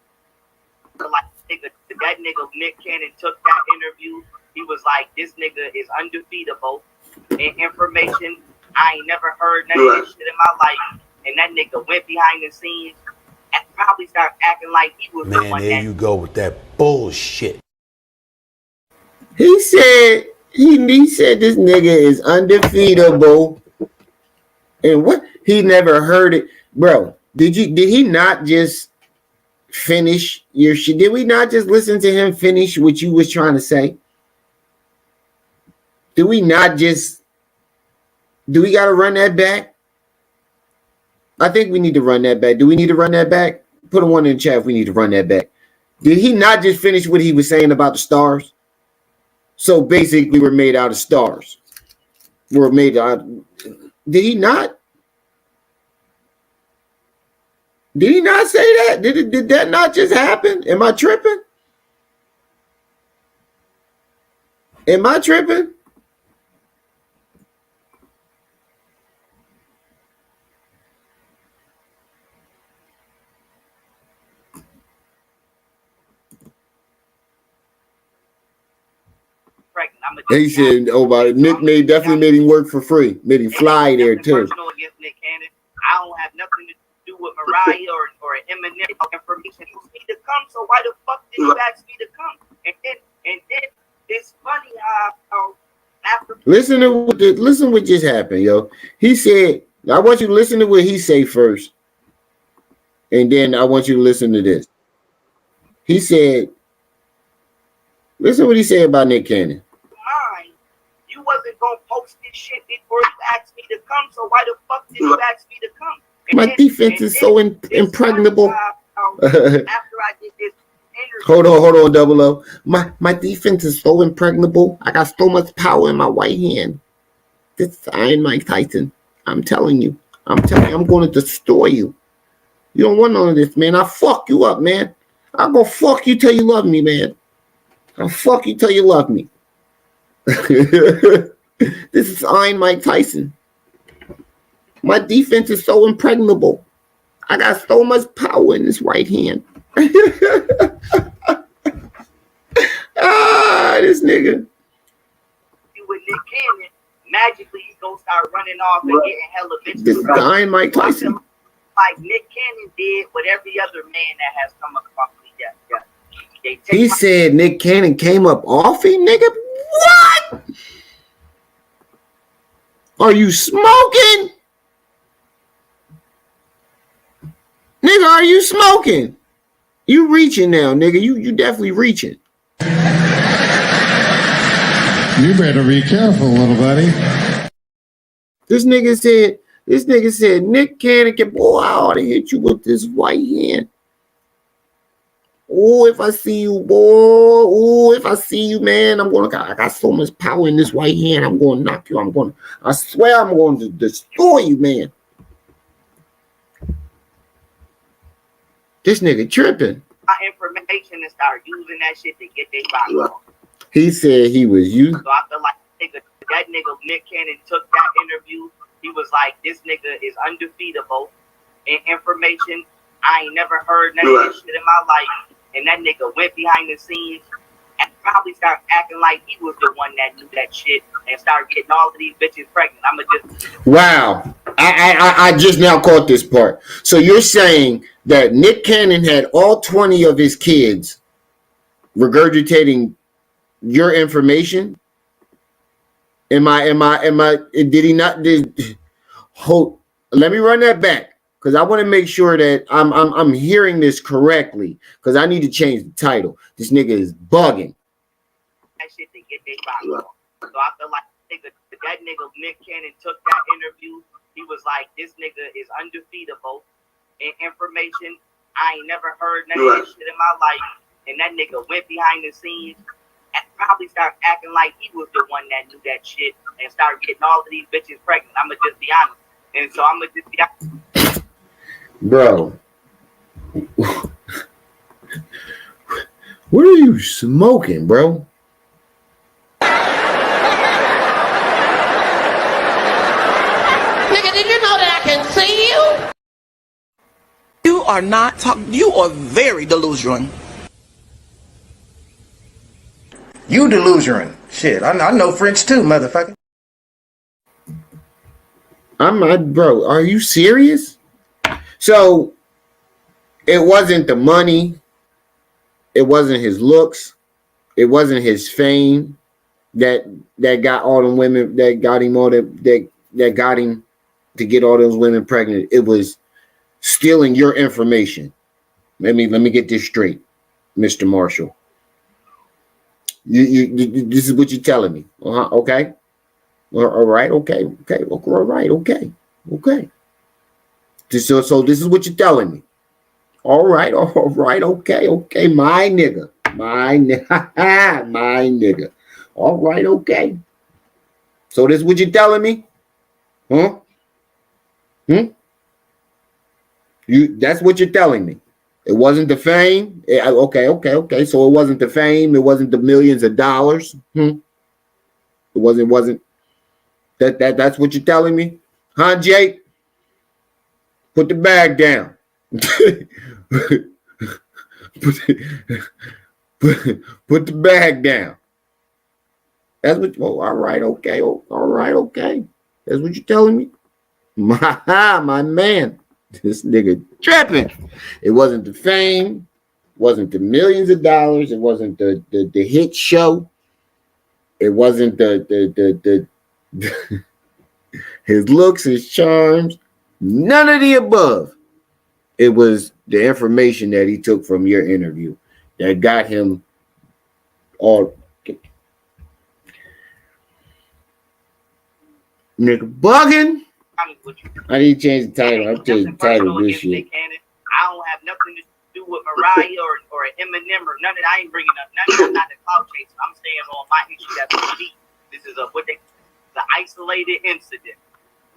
Like, that nigga Nick Cannon took that interview. He was like, this nigga is undefeatable in information. I ain't never heard none of this shit in my life. And that nigga went behind the scenes and probably started acting like he was the one. Man, there you go with that bullshit. He said this nigga is undefeatable. And what? He never heard it. Bro, did he not just finish your shit? Did we not just listen to him finish what you was trying to say? Do we got to run that back? I think we need to run that back. Do we need to run that back? Put a 1 in the chat if we need to run that back. Did he not just finish what he was saying about the stars? So basically, we're made out of stars. We're made out. Did he not? Did he not say that? Did that not just happen? Am I tripping? Am I tripping? He said, Nick definitely made him work for free. Made him fly there too. Nick Cannon. I don't have nothing to do with Mariah or Eminem information. You need to come, so why the fuck did you ask me to come? And then it's funny how after listen what just happened, yo. He said, I want you to listen to what he say first. And then I want you to listen to this. He said, listen what he said about Nick Cannon. You wasn't gonna post this shit before you asked me to come, so why the fuck did you ask me to come? My defense is so impregnable. After I did this interview. Hold on, Double O. My defense is so impregnable. I got so much power in my right hand. This is Iron Mike Tyson. I'm telling you, I'm going to destroy you. You don't want none of this, man. I'll fuck you up, man. I'll go fuck you till you love me, man. I'll fuck you till you love me. This is Iron Mike Tyson. My defense is so impregnable. I got so much power in this right hand. This nigga. With Nick Cannon, magically he's gonna start running off and getting hella bitches. This is Iron Mike Tyson. Like Nick Cannon did what every other man that has come across me. Yeah. He said Nick Cannon came up off him, nigga. What? Are you smoking? Nigga, are you smoking? You reaching now, nigga. You definitely reaching. You better be careful, little buddy. This nigga said, Nick Cannon can, boy, I ought to hit you with this right hand. Oh, if I see you, boy. Oh, if I see you, man, I got so much power in this right hand. I'm going to knock you. I swear I'm going to destroy you, man. This nigga tripping. My information and start using that shit to get their box off. He said he was you. So I feel like that nigga Nick Cannon took that interview. He was like, this nigga is undefeatable in information. I ain't never heard none of this shit in my life. And that nigga went behind the scenes and probably started acting like he was the one that knew that shit and started getting all of these bitches pregnant. I'ma just Wow. I just now caught this part. So you're saying that Nick Cannon had all 20 of his kids regurgitating your information? Did he not hold? Let me run that back because I want to make sure that I'm hearing this correctly because I need to change the title. This nigga is bugging. That shit to get their box off. So I feel like that nigga Nick Cannon took that interview. He was like, this nigga is undefeatable in information. I ain't never heard none of this shit in my life. And that nigga went behind the scenes and probably started acting like he was the one that knew that shit and started getting all of these bitches pregnant. I'ma just be honest. And so I'ma just be honest. Bro. What are you smoking, bro? Nigga, did you know that I can see you? You are not talking. You are very delusional. You delusional. Shit, I know French too, motherfucker. I'm not, bro. Are you serious? So it wasn't the money. It wasn't his looks. It wasn't his fame that got all them women that got him all that got him to get all those women pregnant. It was stealing your information. Let me get this straight, Mr. Marshall. You this is what you're telling me. Okay. All right. Okay. All right. Okay. So this is what you're telling me. All right. Okay. My nigga. My nigga. All right. Okay. So this is what you're telling me? Huh? That's what you're telling me. It wasn't the fame. Okay. So it wasn't the fame. It wasn't the millions of dollars. It wasn't. That's what you're telling me, huh, Jake? Put the bag down. put the bag down. That's what. Oh, all right. Okay. All right. Okay. That's what you're telling me, my man. This nigga tripping. It wasn't the fame, wasn't the millions of dollars, it wasn't the hit show, it wasn't the his looks, his charms, none of the above. It was the information that he took from your interview that got him all nigga bugging. I need to change the title. I'll change the title of this shit. I don't have nothing to do with Mariah or Eminem or none of that. I ain't bringing up none of that. I'm not the clout chaser. I'm staying on my issue that's deep. This is the isolated incident.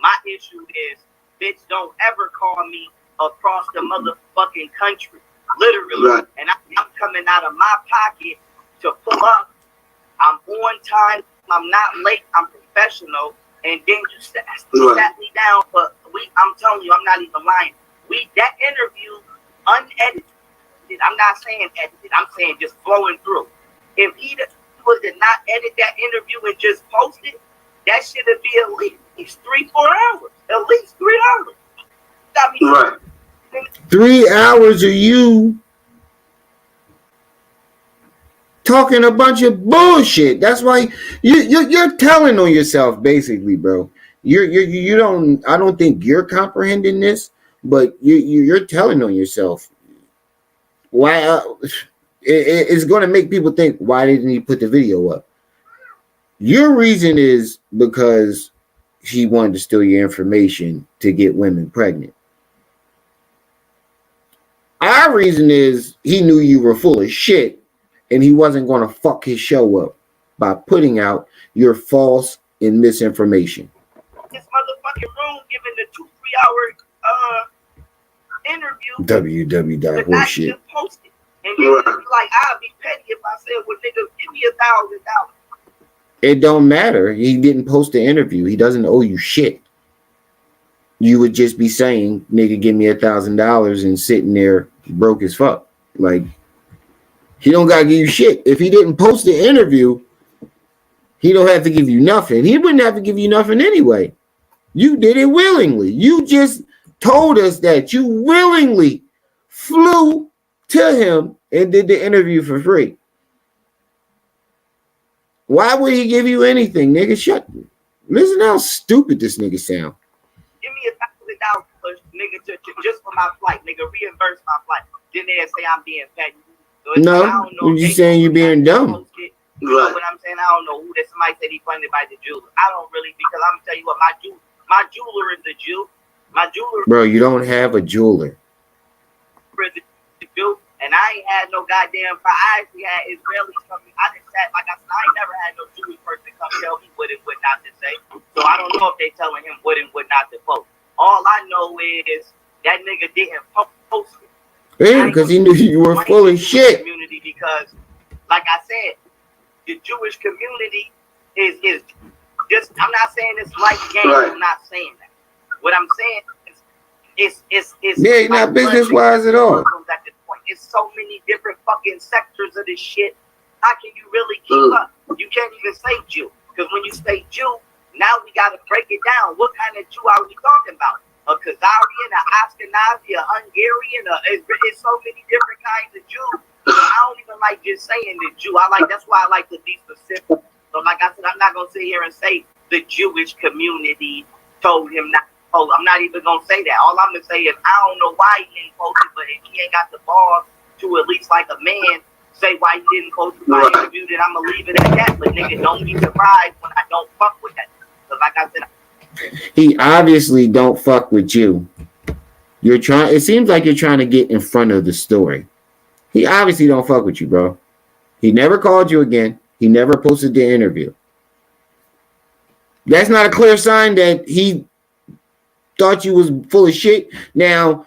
My issue is, bitch, don't ever call me across the motherfucking country. Literally. Right. And I'm coming out of my pocket to pull up. I'm on time. I'm not late. I'm professional. And then you sat me down for I'm telling you, I'm not even lying. That interview unedited. I'm not saying edited. I'm saying just flowing through. If he was to not edit that interview and just post it, that should be at least 3-4 hours. At least 3 hours. Right. 3 hours of you talking a bunch of bullshit. That's why you're telling on yourself, basically, bro. You don't. I don't think you're comprehending this, but you're telling on yourself. Why? It's going to make people think, why didn't he put the video up? Your reason is because he wanted to steal your information to get women pregnant. Our reason is he knew you were full of shit. And he wasn't going to fuck his show up by putting out your false and misinformation. This motherfucking room giving the 2-3 hour interview. www.horseshit. Just post it. And then be like, I'll be petty if I said, well, nigga, give me $1,000. It don't matter. He didn't post the interview. He doesn't owe you shit. You would just be saying, nigga, give me $1,000 and sitting there broke as fuck. Like, he don't gotta give you shit. If he didn't post the interview, he don't have to give you nothing. He wouldn't have to give you nothing anyway. You did it willingly. You just told us that you willingly flew to him and did the interview for free. Why would he give you anything, nigga? Listen how stupid this nigga sound. Give me $1,000, nigga, just for my flight, nigga. Reimburse my flight. Then they say I'm being petty. So no, you saying you being dumb. You know what I'm saying? I don't know who that somebody said he funded by the jeweler. I don't really, because I'm gonna tell you what, my jeweler is a Jew. My jeweler, bro, you don't have a jeweler. Is a Jew, and I ain't had no goddamn. I actually had Israelis come. I just sat like I said. I ain't never had no Jewish person come tell me what and what not to say. So I don't know if they telling him what and what not to post. All I know is that nigga didn't post it. Yeah, because he knew you were full of shit. Community, because, like I said, the Jewish community is just. I'm not saying it's like game. Right. I'm not saying that. What I'm saying is yeah, you're not business wise at all. At this point, it's so many different fucking sectors of this shit. How can you really keep up? You can't even say Jew, because when you say Jew, now we got to break it down. What kind of Jew are we talking about? A Khazarian, a Ashkenazi, a Hungarian, it's so many different kinds of Jews. I don't even like just saying the Jew. That's why I like to be specific. So like I said, I'm not gonna sit here and say the Jewish community told him not. Oh, I'm not even gonna say that. All I'm gonna say is I don't know why he ain't posted, but if he ain't got the balls to at least like a man say why he didn't post my interview, then I'm gonna leave it at that. But nigga, don't be surprised when I don't fuck with that. Because like I said, he obviously don't fuck with you. It seems like you're trying to get in front of the story. He obviously don't fuck with you, bro. He never called you again. He never posted the interview. That's not a clear sign that he thought you was full of shit. Now,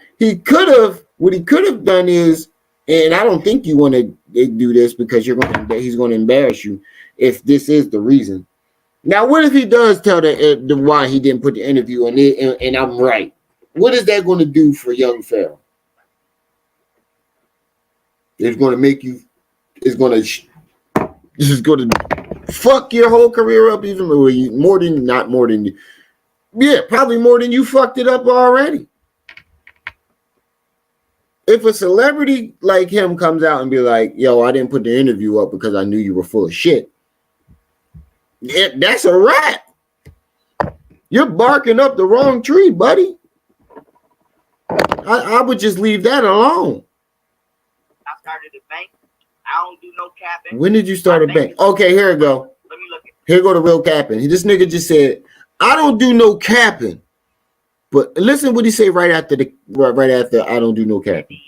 what he could have done is, and I don't think you want to do this because he's going to embarrass you if this is the reason. Now, what if he does tell the why he didn't put the interview and I'm right? What is that going to do for young Pharaoh? It's going to make you. This is going to fuck your whole career up even more than you. Yeah, probably more than you fucked it up already. If a celebrity like him comes out and be like, yo, I didn't put the interview up because I knew you were full of shit, that's a wrap. You're barking up the wrong tree, buddy. I would just leave that alone. I started a bank. I don't do no capping. When did you start a bank? Okay, here we go. Let me look at it. Here go the real capping. This nigga just said, I don't do no capping. But listen what he say right after I don't do no capping.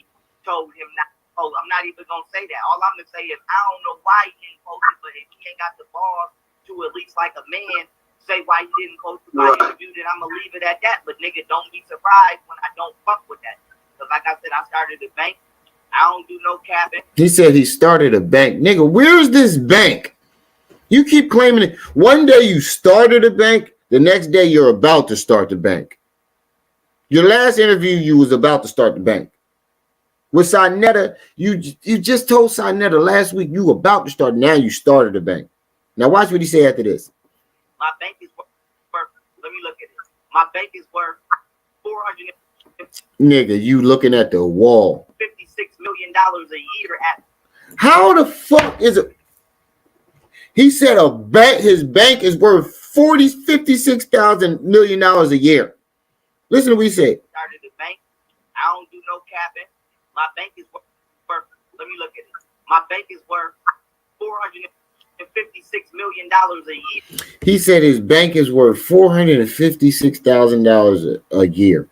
Told him not. Oh, I'm not even gonna say that. All I'm gonna say is I don't know why he ain't posted, but if he ain't got the balls to at least like a man say why he didn't post my interview, then I'm gonna leave it at that. But nigga, don't be surprised when I don't fuck with that. Because like I said, I started a bank. I don't do no capping. He said he started a bank. Nigga, where's this bank? You keep claiming it. One day you started a bank, the next day you're about to start the bank. Your last interview, you was about to start the bank. With Sinetta, you just told Sinetta last week you were about to start. Now you started a bank. Now watch what he say after this. My bank is worth. Let me look at it. My bank is worth $400. Nigga, you looking at the wall. $56 million a year at. How the fuck is it? He said his bank is worth $56 million a year. Listen to what he said. Started the bank. I don't do no capping. My bank is worth. Let me look at it. My bank is worth $456 million a year. He said his bank is worth $456,000 a year.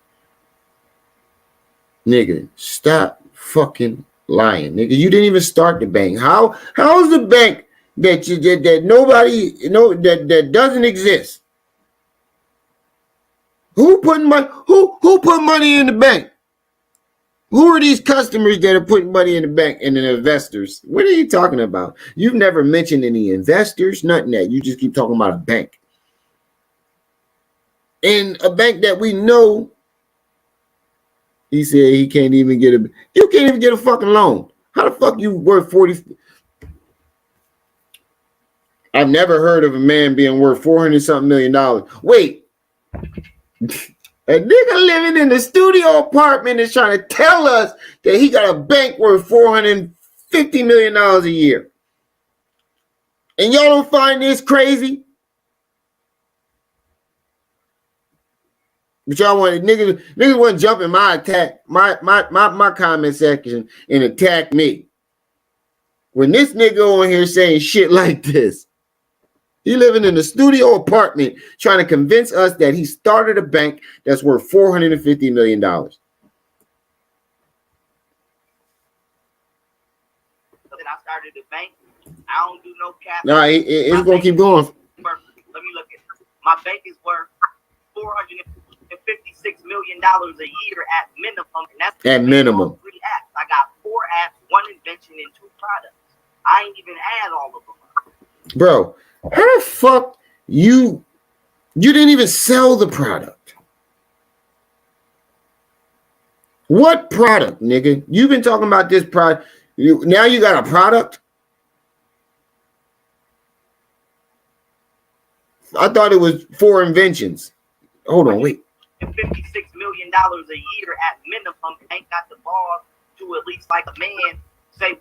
Nigga, stop fucking lying, nigga. You didn't even start the bank. How is the bank that nobody that doesn't exist? Who put money in the bank? Who are these customers that are putting money in the bank and the investors? What are you talking about? You've never mentioned any investors, nothing that. You just keep talking about a bank. And a bank that we know, he said he can't even get a, you can't even get a fucking loan. How the fuck you worth 40? I've never heard of a man being worth $400-something million. Wait. A nigga living in the studio apartment is trying to tell us that he got a bank worth $450 million a year. And y'all don't find this crazy? But y'all want niggas want to jump in my comment section and attack me. When this nigga on here saying shit like this, he living in a studio apartment trying to convince us that he started a bank that's worth $450 million. Then I started a bank. I don't do no cap. No, it's going to keep going. Let me look at it. My bank is worth $456 million a year at minimum. And that's at minimum. 3 apps. I got 4 apps, 1 invention, and 2 products. I ain't even add all of them. Bro, how the fuck you didn't even sell the product? What product, nigga? You've been talking about this product. Now you got a product? I thought it was 4 inventions. Hold on, wait. $56 million a year at minimum. Ain't got the balls to at least like a man say,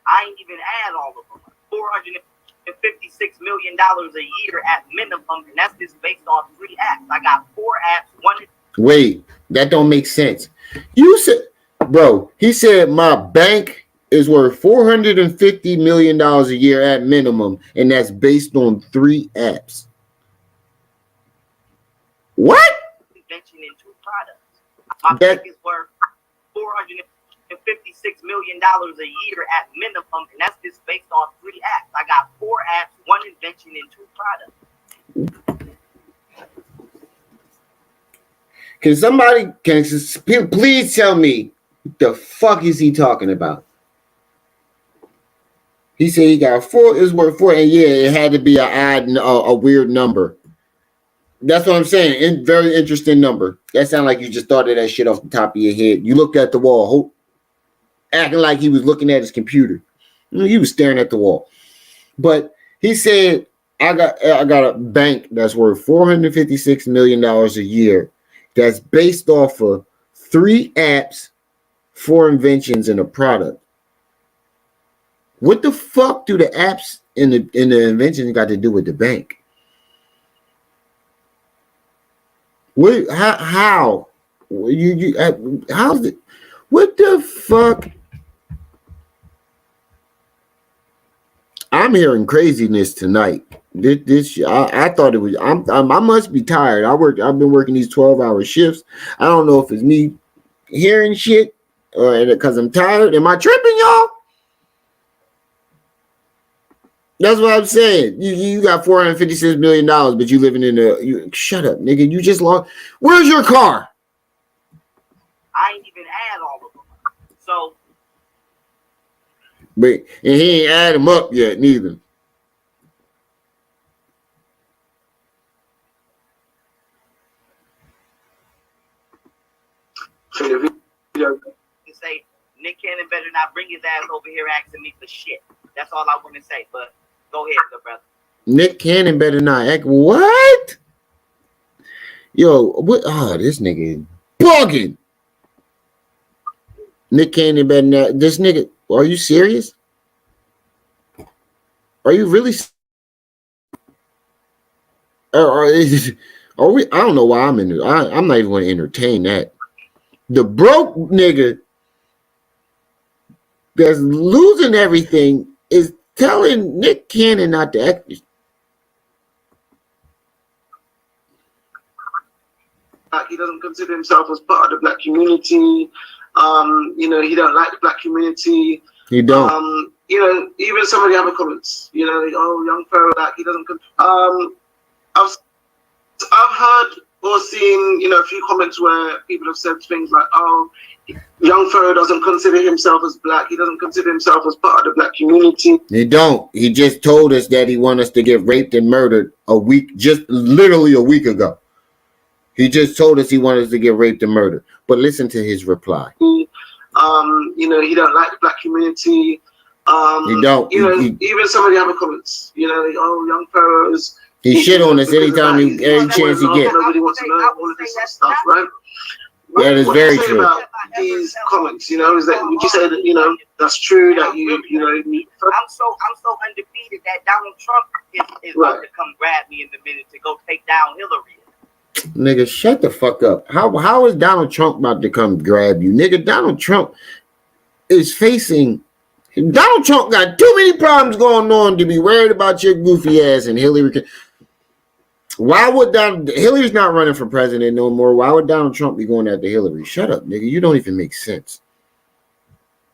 I ain't even add all of them. $456 million a year at minimum, and that's just based on 3 apps. I got 4 apps. 1. Wait, that don't make sense. You said, bro, he said my bank is worth $450 million a year at minimum, and that's based on 3 apps. What? Invention in 2 products. My bank is worth $456 million a year at minimum, and that's just based on 3 apps. I got 4 apps, 1 invention, and 2 products. Can somebody please tell me what the fuck is he talking about? He said he got 4, it's worth 4, and yeah, it had to be a weird number. That's what I'm saying. Very interesting number. That sounded like you just thought of that shit off the top of your head. You looked at the wall, acting like he was looking at his computer. He was staring at the wall. But he said, I got a bank that's worth $456 million a year. That's based off of 3 apps, 4 inventions, and a product. What the fuck do the apps and the inventions got to do with the bank? What? How? How's it? What the fuck? I'm hearing craziness tonight. I thought it was. I must be tired. I've been working these 12-hour shifts. I don't know if it's me hearing shit or because I'm tired. Am I tripping, y'all? That's what I'm saying. You got $456 million, but you living in a. Shut up, nigga. You just lost. Where's your car? I ain't even add all of them. So. But and he ain't add them up yet, neither. You say Nick Cannon better not bring his ass over here asking me for shit. That's all I want to say. But go ahead, good brother. Nick Cannon better not act. What? Yo, what? Oh, this nigga is bugging. Nick Cannon better not. This nigga. Are you serious? Are you really? Are we? I don't know why I'm in this. I'm not even going to entertain that. The broke nigga that's losing everything is telling Nick Cannon not to act. He doesn't consider himself as part of the black community. He don't like the black community. He don't. Even some of the other comments, young Pharaoh, like he doesn't. I've heard or seen seen, you know, a few comments where people have said things like, "Oh, young Pharaoh doesn't consider himself as black. He doesn't consider himself as part of the black community." He don't. He just told us that he wanted us to get raped and murdered just literally a week ago. He just told us he wanted us to get raped and murdered. But listen to his reply. You know, he don't like the black community. He don't. You know, even some of the other comments, you know, like, "Oh, young Pharaoh's." He shit on us anytime every chance he gets. Nobody wants to know all of this stuff, right? That is very true. About these comments, you know, is that would you say that, you know, that's true, that you know? I'm so undefeated that Donald Trump is about to come grab me in the minute to go take down Hillary. Nigga, shut the fuck up. How is Donald Trump about to come grab you? Nigga, Donald Trump is facing... Donald Trump got too many problems going on to be worried about your goofy ass and Hillary. Why would Hillary's not running for president no more? Why would Donald Trump be going after Hillary? Shut up, nigga. You don't even make sense.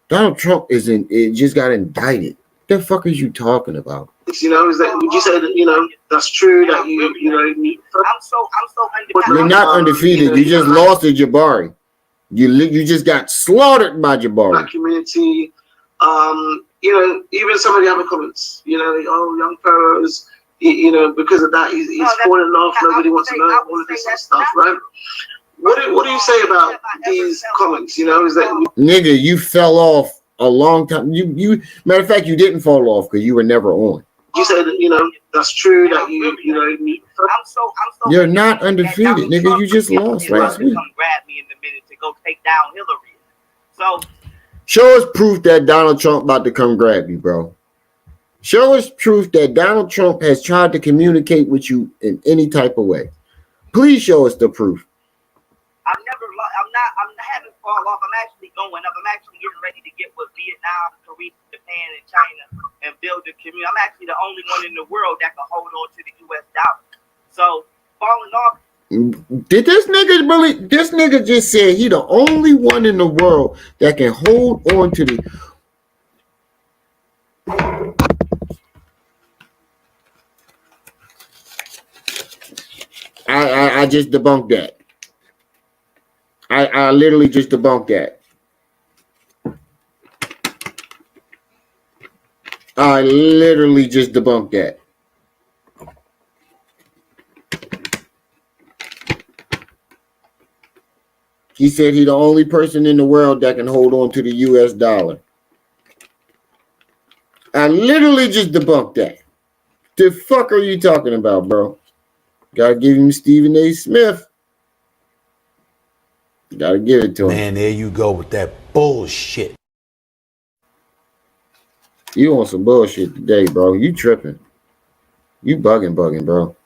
Donald Trump just got indicted. What the fuck is you talking about? You know, is that would you say that, you know, that's true, that you know? I'm so undefeated. You're not undefeated. You just lost to Jabari. You just got slaughtered by Jabari. Black community. You know, even some of the other comments, you know, like, "Oh, young Pharaoh's," you know, because of that, he's falling off. Nobody wants to know all of this stuff, right? What do you say about these comments? You know, is that nigga, you fell off a long time. You matter of fact, you didn't fall off because you were never on. You say that, you know, that's true, that you know. I'm so You're not undefeated, nigga. You just lost last week. Come grab me in the minute to go take down Hillary. So. Show us proof that Donald Trump about to come grab you, bro. Show us proof that Donald Trump has tried to communicate with you in any type of way. Please show us the proof. I haven't fallen off. I'm actually going up. I'm actually getting ready to get with Vietnam, Korea, Japan, and China and build a community. I'm actually the only one in the world that can hold on to the U.S. dollar. So falling off. Did this nigga really? This nigga just said he the only one in the world that can hold on to the. I just debunked that. I literally just debunked that. I literally just debunked that. He said he the only person in the world that can hold on to the U.S. dollar. I literally just debunked that. The fuck are you talking about, bro? Gotta give him Stephen A. Smith. Gotta give it to him. Man, there you go with that bullshit. You on some bullshit today, bro. You tripping. You bugging, bro.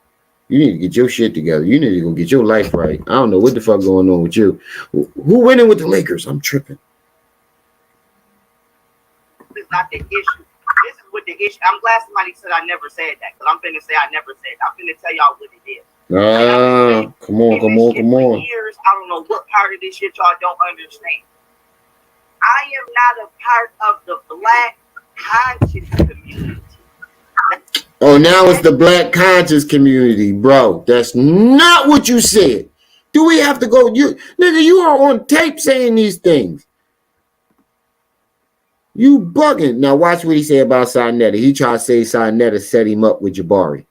You need to get your shit together. You need to go get your life right. I don't know what the fuck going on with you. Who winning with the Lakers? I'm tripping. It's not the issue. This is what the issue. I'm glad somebody said I never said that, because I'm finna say I never said that. I'm finna tell y'all what it is. Come on. For years, I don't know what part of this shit y'all don't understand. I am not a part of the black conscious community. Oh, now it's the black conscious community, bro. That's not what you said. Do we have to go? Nigga, you are on tape saying these things. You bugging. Now watch what he said about Sarnetta. He tried to say Sarnetta set him up with Jabari.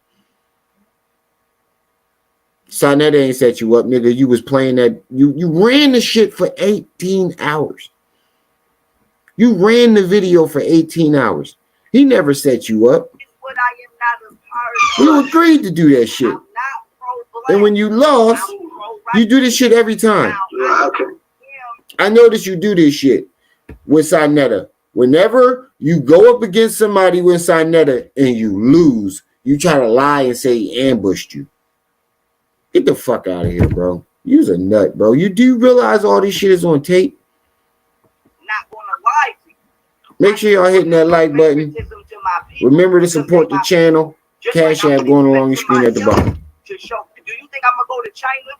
Sarnetta ain't set you up, nigga. You was playing that. You ran the shit for 18 hours. You ran the video for 18 hours. He never set you up. What I am not a part of. You agreed to do that shit. And when you lost, you do this shit every time. I notice you do this shit with Sarnetta. Whenever you go up against somebody with Sarnetta and you lose, you try to lie and say he ambushed you. Get the fuck out of here, bro. You's a nut, bro. You do realize all this shit is on tape? Not gonna lie to you. Make sure y'all hitting that like button. Remember to support the channel. Cash App going along your screen at the bottom. To show, do you think I'm gonna go to China?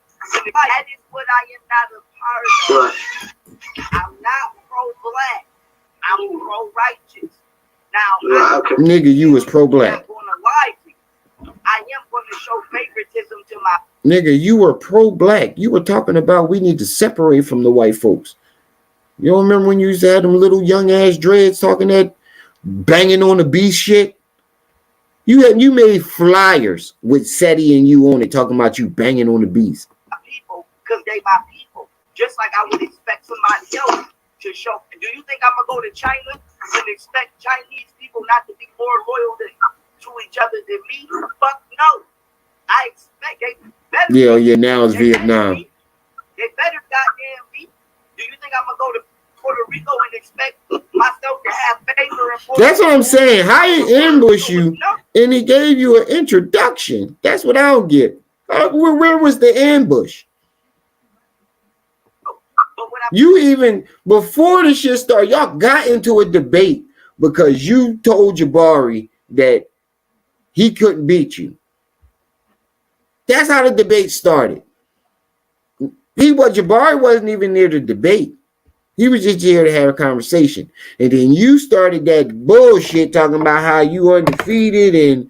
That is what I am not a part of. I'm not pro-black. I'm pro-righteous. Now, nigga, you was pro-black. I'm not gonna lie to you. I am gonna show favoritism to my. Nigga, you were pro-black. You were talking about we need to separate from the white folks. You don't remember when you used to have them little young ass dreads talking that banging on the beast shit? You made flyers with SETI and you on it talking about you banging on the beast. People, because they my people. Just like I would expect somebody else to show. Do you think I'm gonna go to China and expect Chinese people not to be more loyal to each other than me? Fuck no. I expect they better. Yeah, now it's Vietnam. They better goddamn be. Do you think I'm gonna go to Puerto Rico and expect myself to have favor in Puerto That's what I'm saying. How he ambushed you No. and he gave you an introduction. That's what I don't get. Where was the ambush? You even before the shit started, y'all got into a debate because you told Jabari that he couldn't beat you. That's how the debate started. Jabari wasn't even near the debate. He was just here to have a conversation. And then you started that bullshit talking about how you undefeated and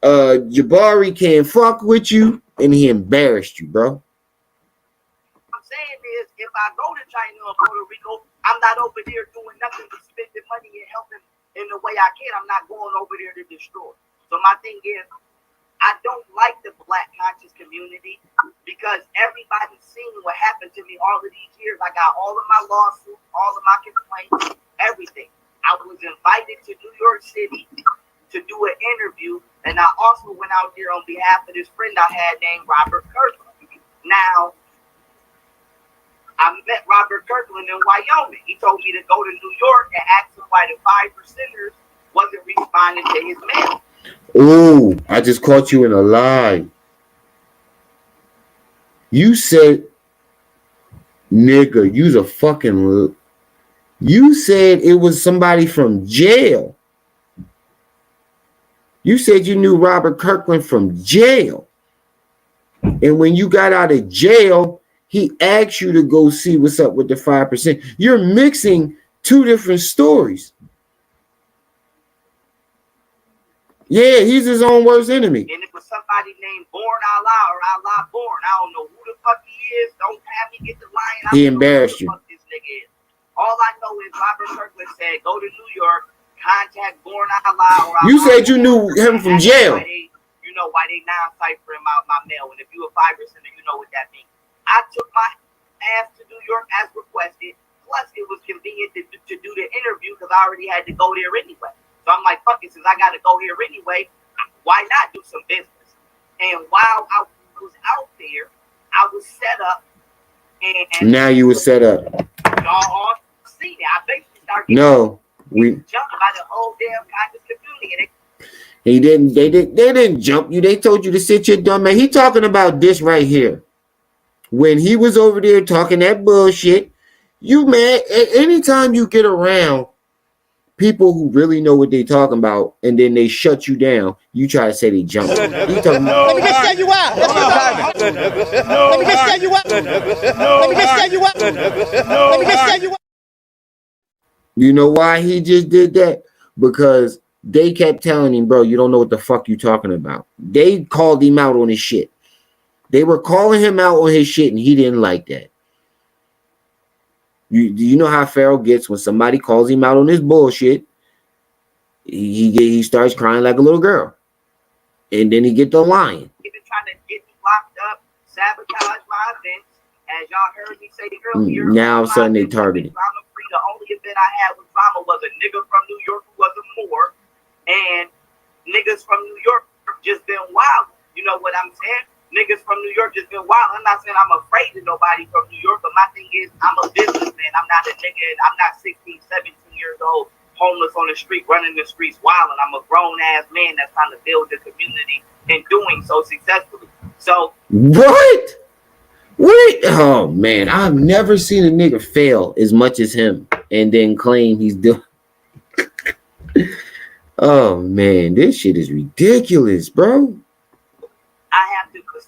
Jabari can't fuck with you, and he embarrassed you, bro. I'm saying is, if I go to China or Puerto Rico, I'm not over there doing nothing but spending money and helping in the way I can. I'm not going over there to destroy. So my thing is, I don't like the black conscious community because everybody's seen what happened to me all of these years. I got all of my lawsuits, all of my complaints, everything. I was invited to New York City to do an interview, and I also went out there on behalf of this friend I had named Robert Kirkland. Now, I met Robert Kirkland in Wyoming. He told me to go to New York and ask him why the 5%ers wasn't responding to his mail. Oh, I just caught you in a lie. You said, nigga, you's a fucking. You said it was somebody from jail. You said you knew Robert Kirkland from jail. And when you got out of jail, he asked you to go see what's up with the 5%. You're mixing two different stories. Yeah, he's his own worst enemy. And it was somebody named Born Allah or Allah Born. I don't know who the fuck he is. Don't have me get the line. He embarrassed you. This nigga is. All I know is Robert Kirkland said, go to New York, contact Born Allah or Allah. You said you knew him from jail. You know why they non-ciphering my mail. And if you a 5%, you know what that means. I took my ass to New York as requested. Plus, it was convenient to do the interview because I already had to go there anyway. So I'm like, fuck it, since I got to go here anyway, why not do some business? And while I was out there, I was set up. And now you were set up. Y'all all seen it. I basically started we jumped by the whole damn conscious community. They didn't jump you. They told you to sit your dumb man. He talking about this right here. When he was over there talking that bullshit, you man, anytime you get around people who really know what they talking about, and then they shut you down, you try to say they jump. Let me just tell you why. Let me just tell you why. Let me just tell you why. Let me just tell you why. You know why he just did that? Because they kept telling him, bro, you don't know what the fuck you talking about. They called him out on his shit. They were calling him out on his shit, and he didn't like that. You know how Pharaoh gets when somebody calls him out on his bullshit? He starts crying like a little girl, and then he get the lying. They've been trying to get me locked up, sabotage my events, as y'all heard me say earlier. Now all of a sudden they targeted. The only event I had with drama was a nigga from New York who was a Moor, and niggas from New York just been wild. You know what I'm saying? Niggas from New York just been wild. I'm not saying I'm afraid of nobody from New York, but my thing is I'm a businessman. I'm not a nigga. I'm not 16, 17 years old, homeless on the street, running the streets wild. And I'm a grown-ass man that's trying to build the community and doing so successfully. So what? Wait, oh man, I've never seen a nigga fail as much as him and then claim he's doing. Oh man, this shit is ridiculous, bro. I have to, for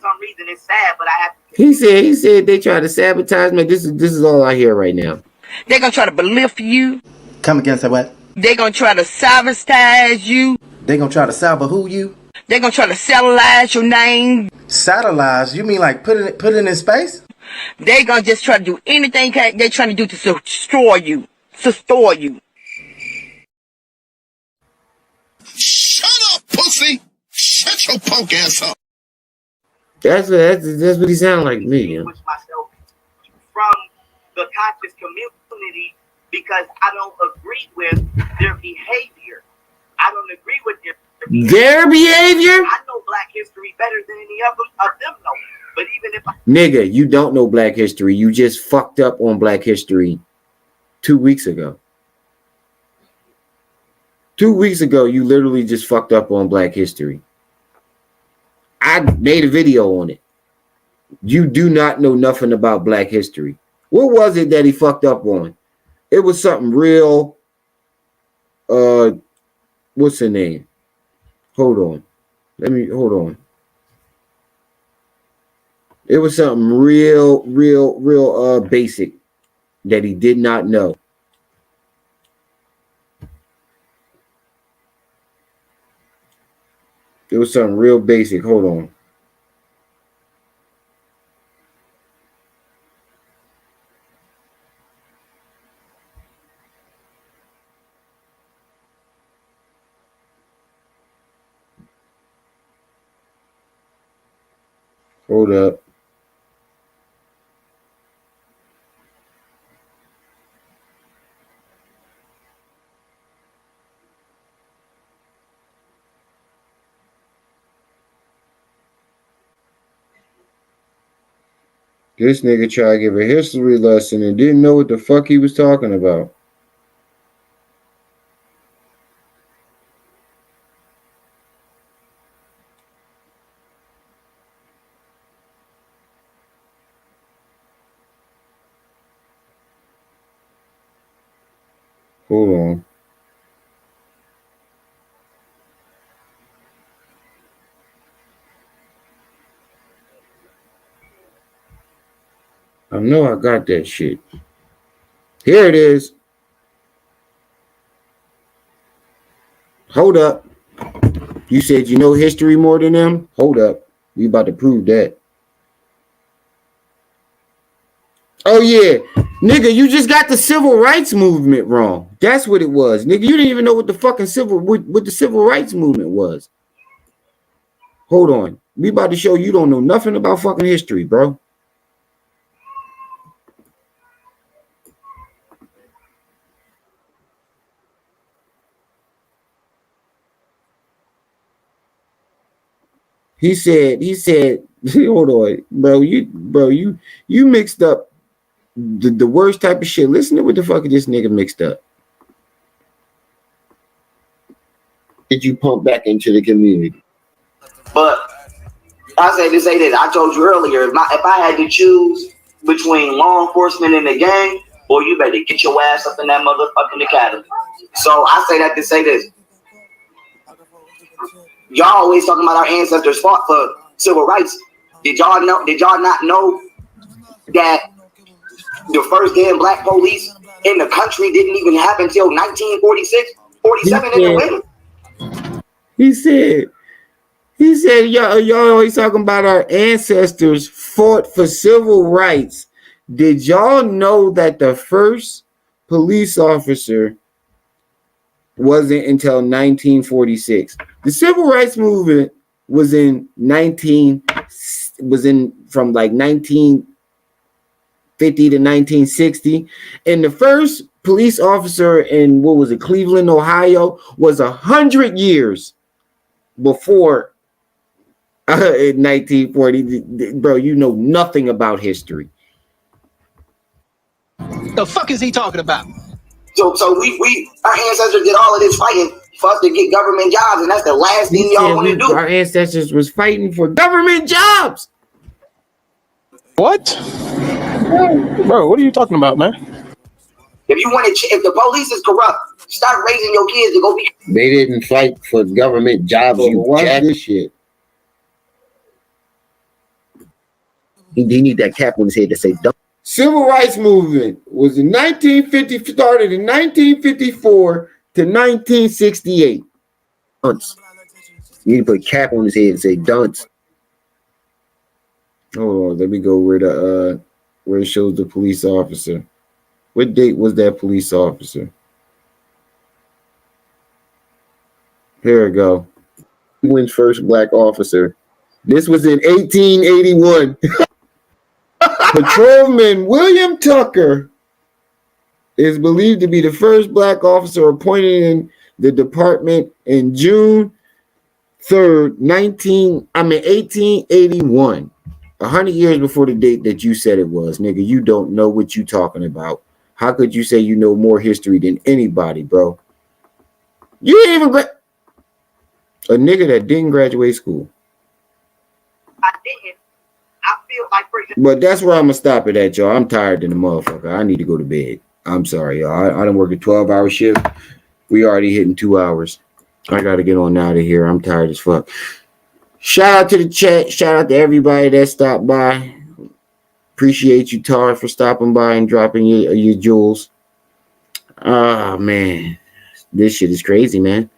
some reason it's sad, but I have to. He said they try to sabotage me. This is all I hear right now. They're gonna try to belittle you. Come against what? They're gonna try to sabotage you. They gonna try to sabotage who you? They're gonna try to satellite your name. Satellize? You mean like put it in space? They're gonna just try to do anything they're trying to do to destroy you. To store you. Shut up, pussy! Shut your punk ass up! That's what he sound like to me. Yeah. Myself from the conscious community because I don't agree with their behavior. I don't agree with their behavior. I know Black history better than any of them know. But even if Nigga, you don't know Black history. You just fucked up on Black history 2 weeks ago. 2 weeks ago, you literally just fucked up on Black history. I made a video on it. You do not know nothing about Black history. What was it that he fucked up on? It was something real. What's the name? Hold on. Hold on. It was something real basic that he did not know. It was something real basic. Hold on. Hold up. This nigga tried to give a history lesson and didn't know what the fuck he was talking about. Hold on. I know I got that shit. Here it is. Hold up. You said you know history more than them? Hold up. We about to prove that. Oh yeah. Nigga, you just got the civil rights movement wrong. That's what it was. Nigga, you didn't even know what the fucking what the civil rights movement was. Hold on. We about to show you don't know nothing about fucking history, bro. He said, hold on, bro, you mixed up the worst type of shit. Listen to what the fuck this nigga mixed up. Did you pump back into the community? But I say this. I told you earlier, if I had to choose between law enforcement and the gang, boy, you better get your ass up in that motherfucking academy. So I say that to say this. Y'all always talking about our ancestors fought for civil rights. Did y'all not know that the first damn black police in the country didn't even happen until 1946, 47 in the winter? He said, y'all always talking about our ancestors fought for civil rights. Did y'all know that the first police officer wasn't until 1946? The civil rights movement was from like 1950 to 1960, and the first police officer in Cleveland, Ohio, was 100 years before in 1940. Bro, you know nothing about history. The fuck is he talking about? So we our ancestors did all of this fighting for us to get government jobs, and that's the last thing y'all want to do. Our ancestors was fighting for government jobs. What? Bro, what are you talking about, man? If you want to, if the police is corrupt, start raising your kids to go be. They didn't fight for government jobs. You watch this shit. He need that cap on his head to say dumb. Civil rights movement was started in 1954 to 1968. You need to put a cap on his head and say dunce. Hold on, let me go where it shows the police officer. What date was that police officer? Here we go. He wins first black officer. This was in 1881. Patrolman William Tucker is believed to be the first black officer appointed in the department in June 3rd, 1881. 100 years before the date that you said it was, nigga. You don't know what you talking about. How could you say you know more history than anybody, bro? You didn't even a nigga that didn't graduate school. I didn't. I feel like, for example, But that's where I'm gonna stop it at, y'all. I'm tired than the motherfucker. I need to go to bed. I'm sorry, y'all. I done work a 12-hour shift. We already hitting 2 hours. I gotta get on out of here. I'm tired as fuck. Shout out to the chat. Shout out to everybody that stopped by. Appreciate you, Tar, for stopping by and dropping your jewels. Oh, man. This shit is crazy, man.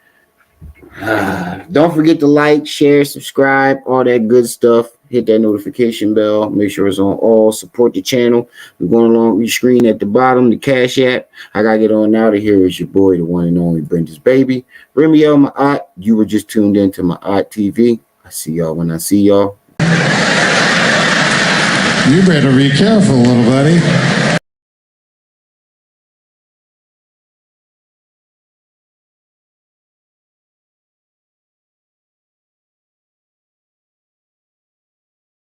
Don't forget to like, share, subscribe, all that good stuff. Hit that notification bell. Make sure it's on all. Support the channel. We're going along your screen at the bottom, the Cash App. I got to get on out of here. It's your boy, the one and only Brenda's Baby. Remy L. Ma'at. You were just tuned into Ma'at TV. I see y'all when I see y'all. You better be careful, little buddy.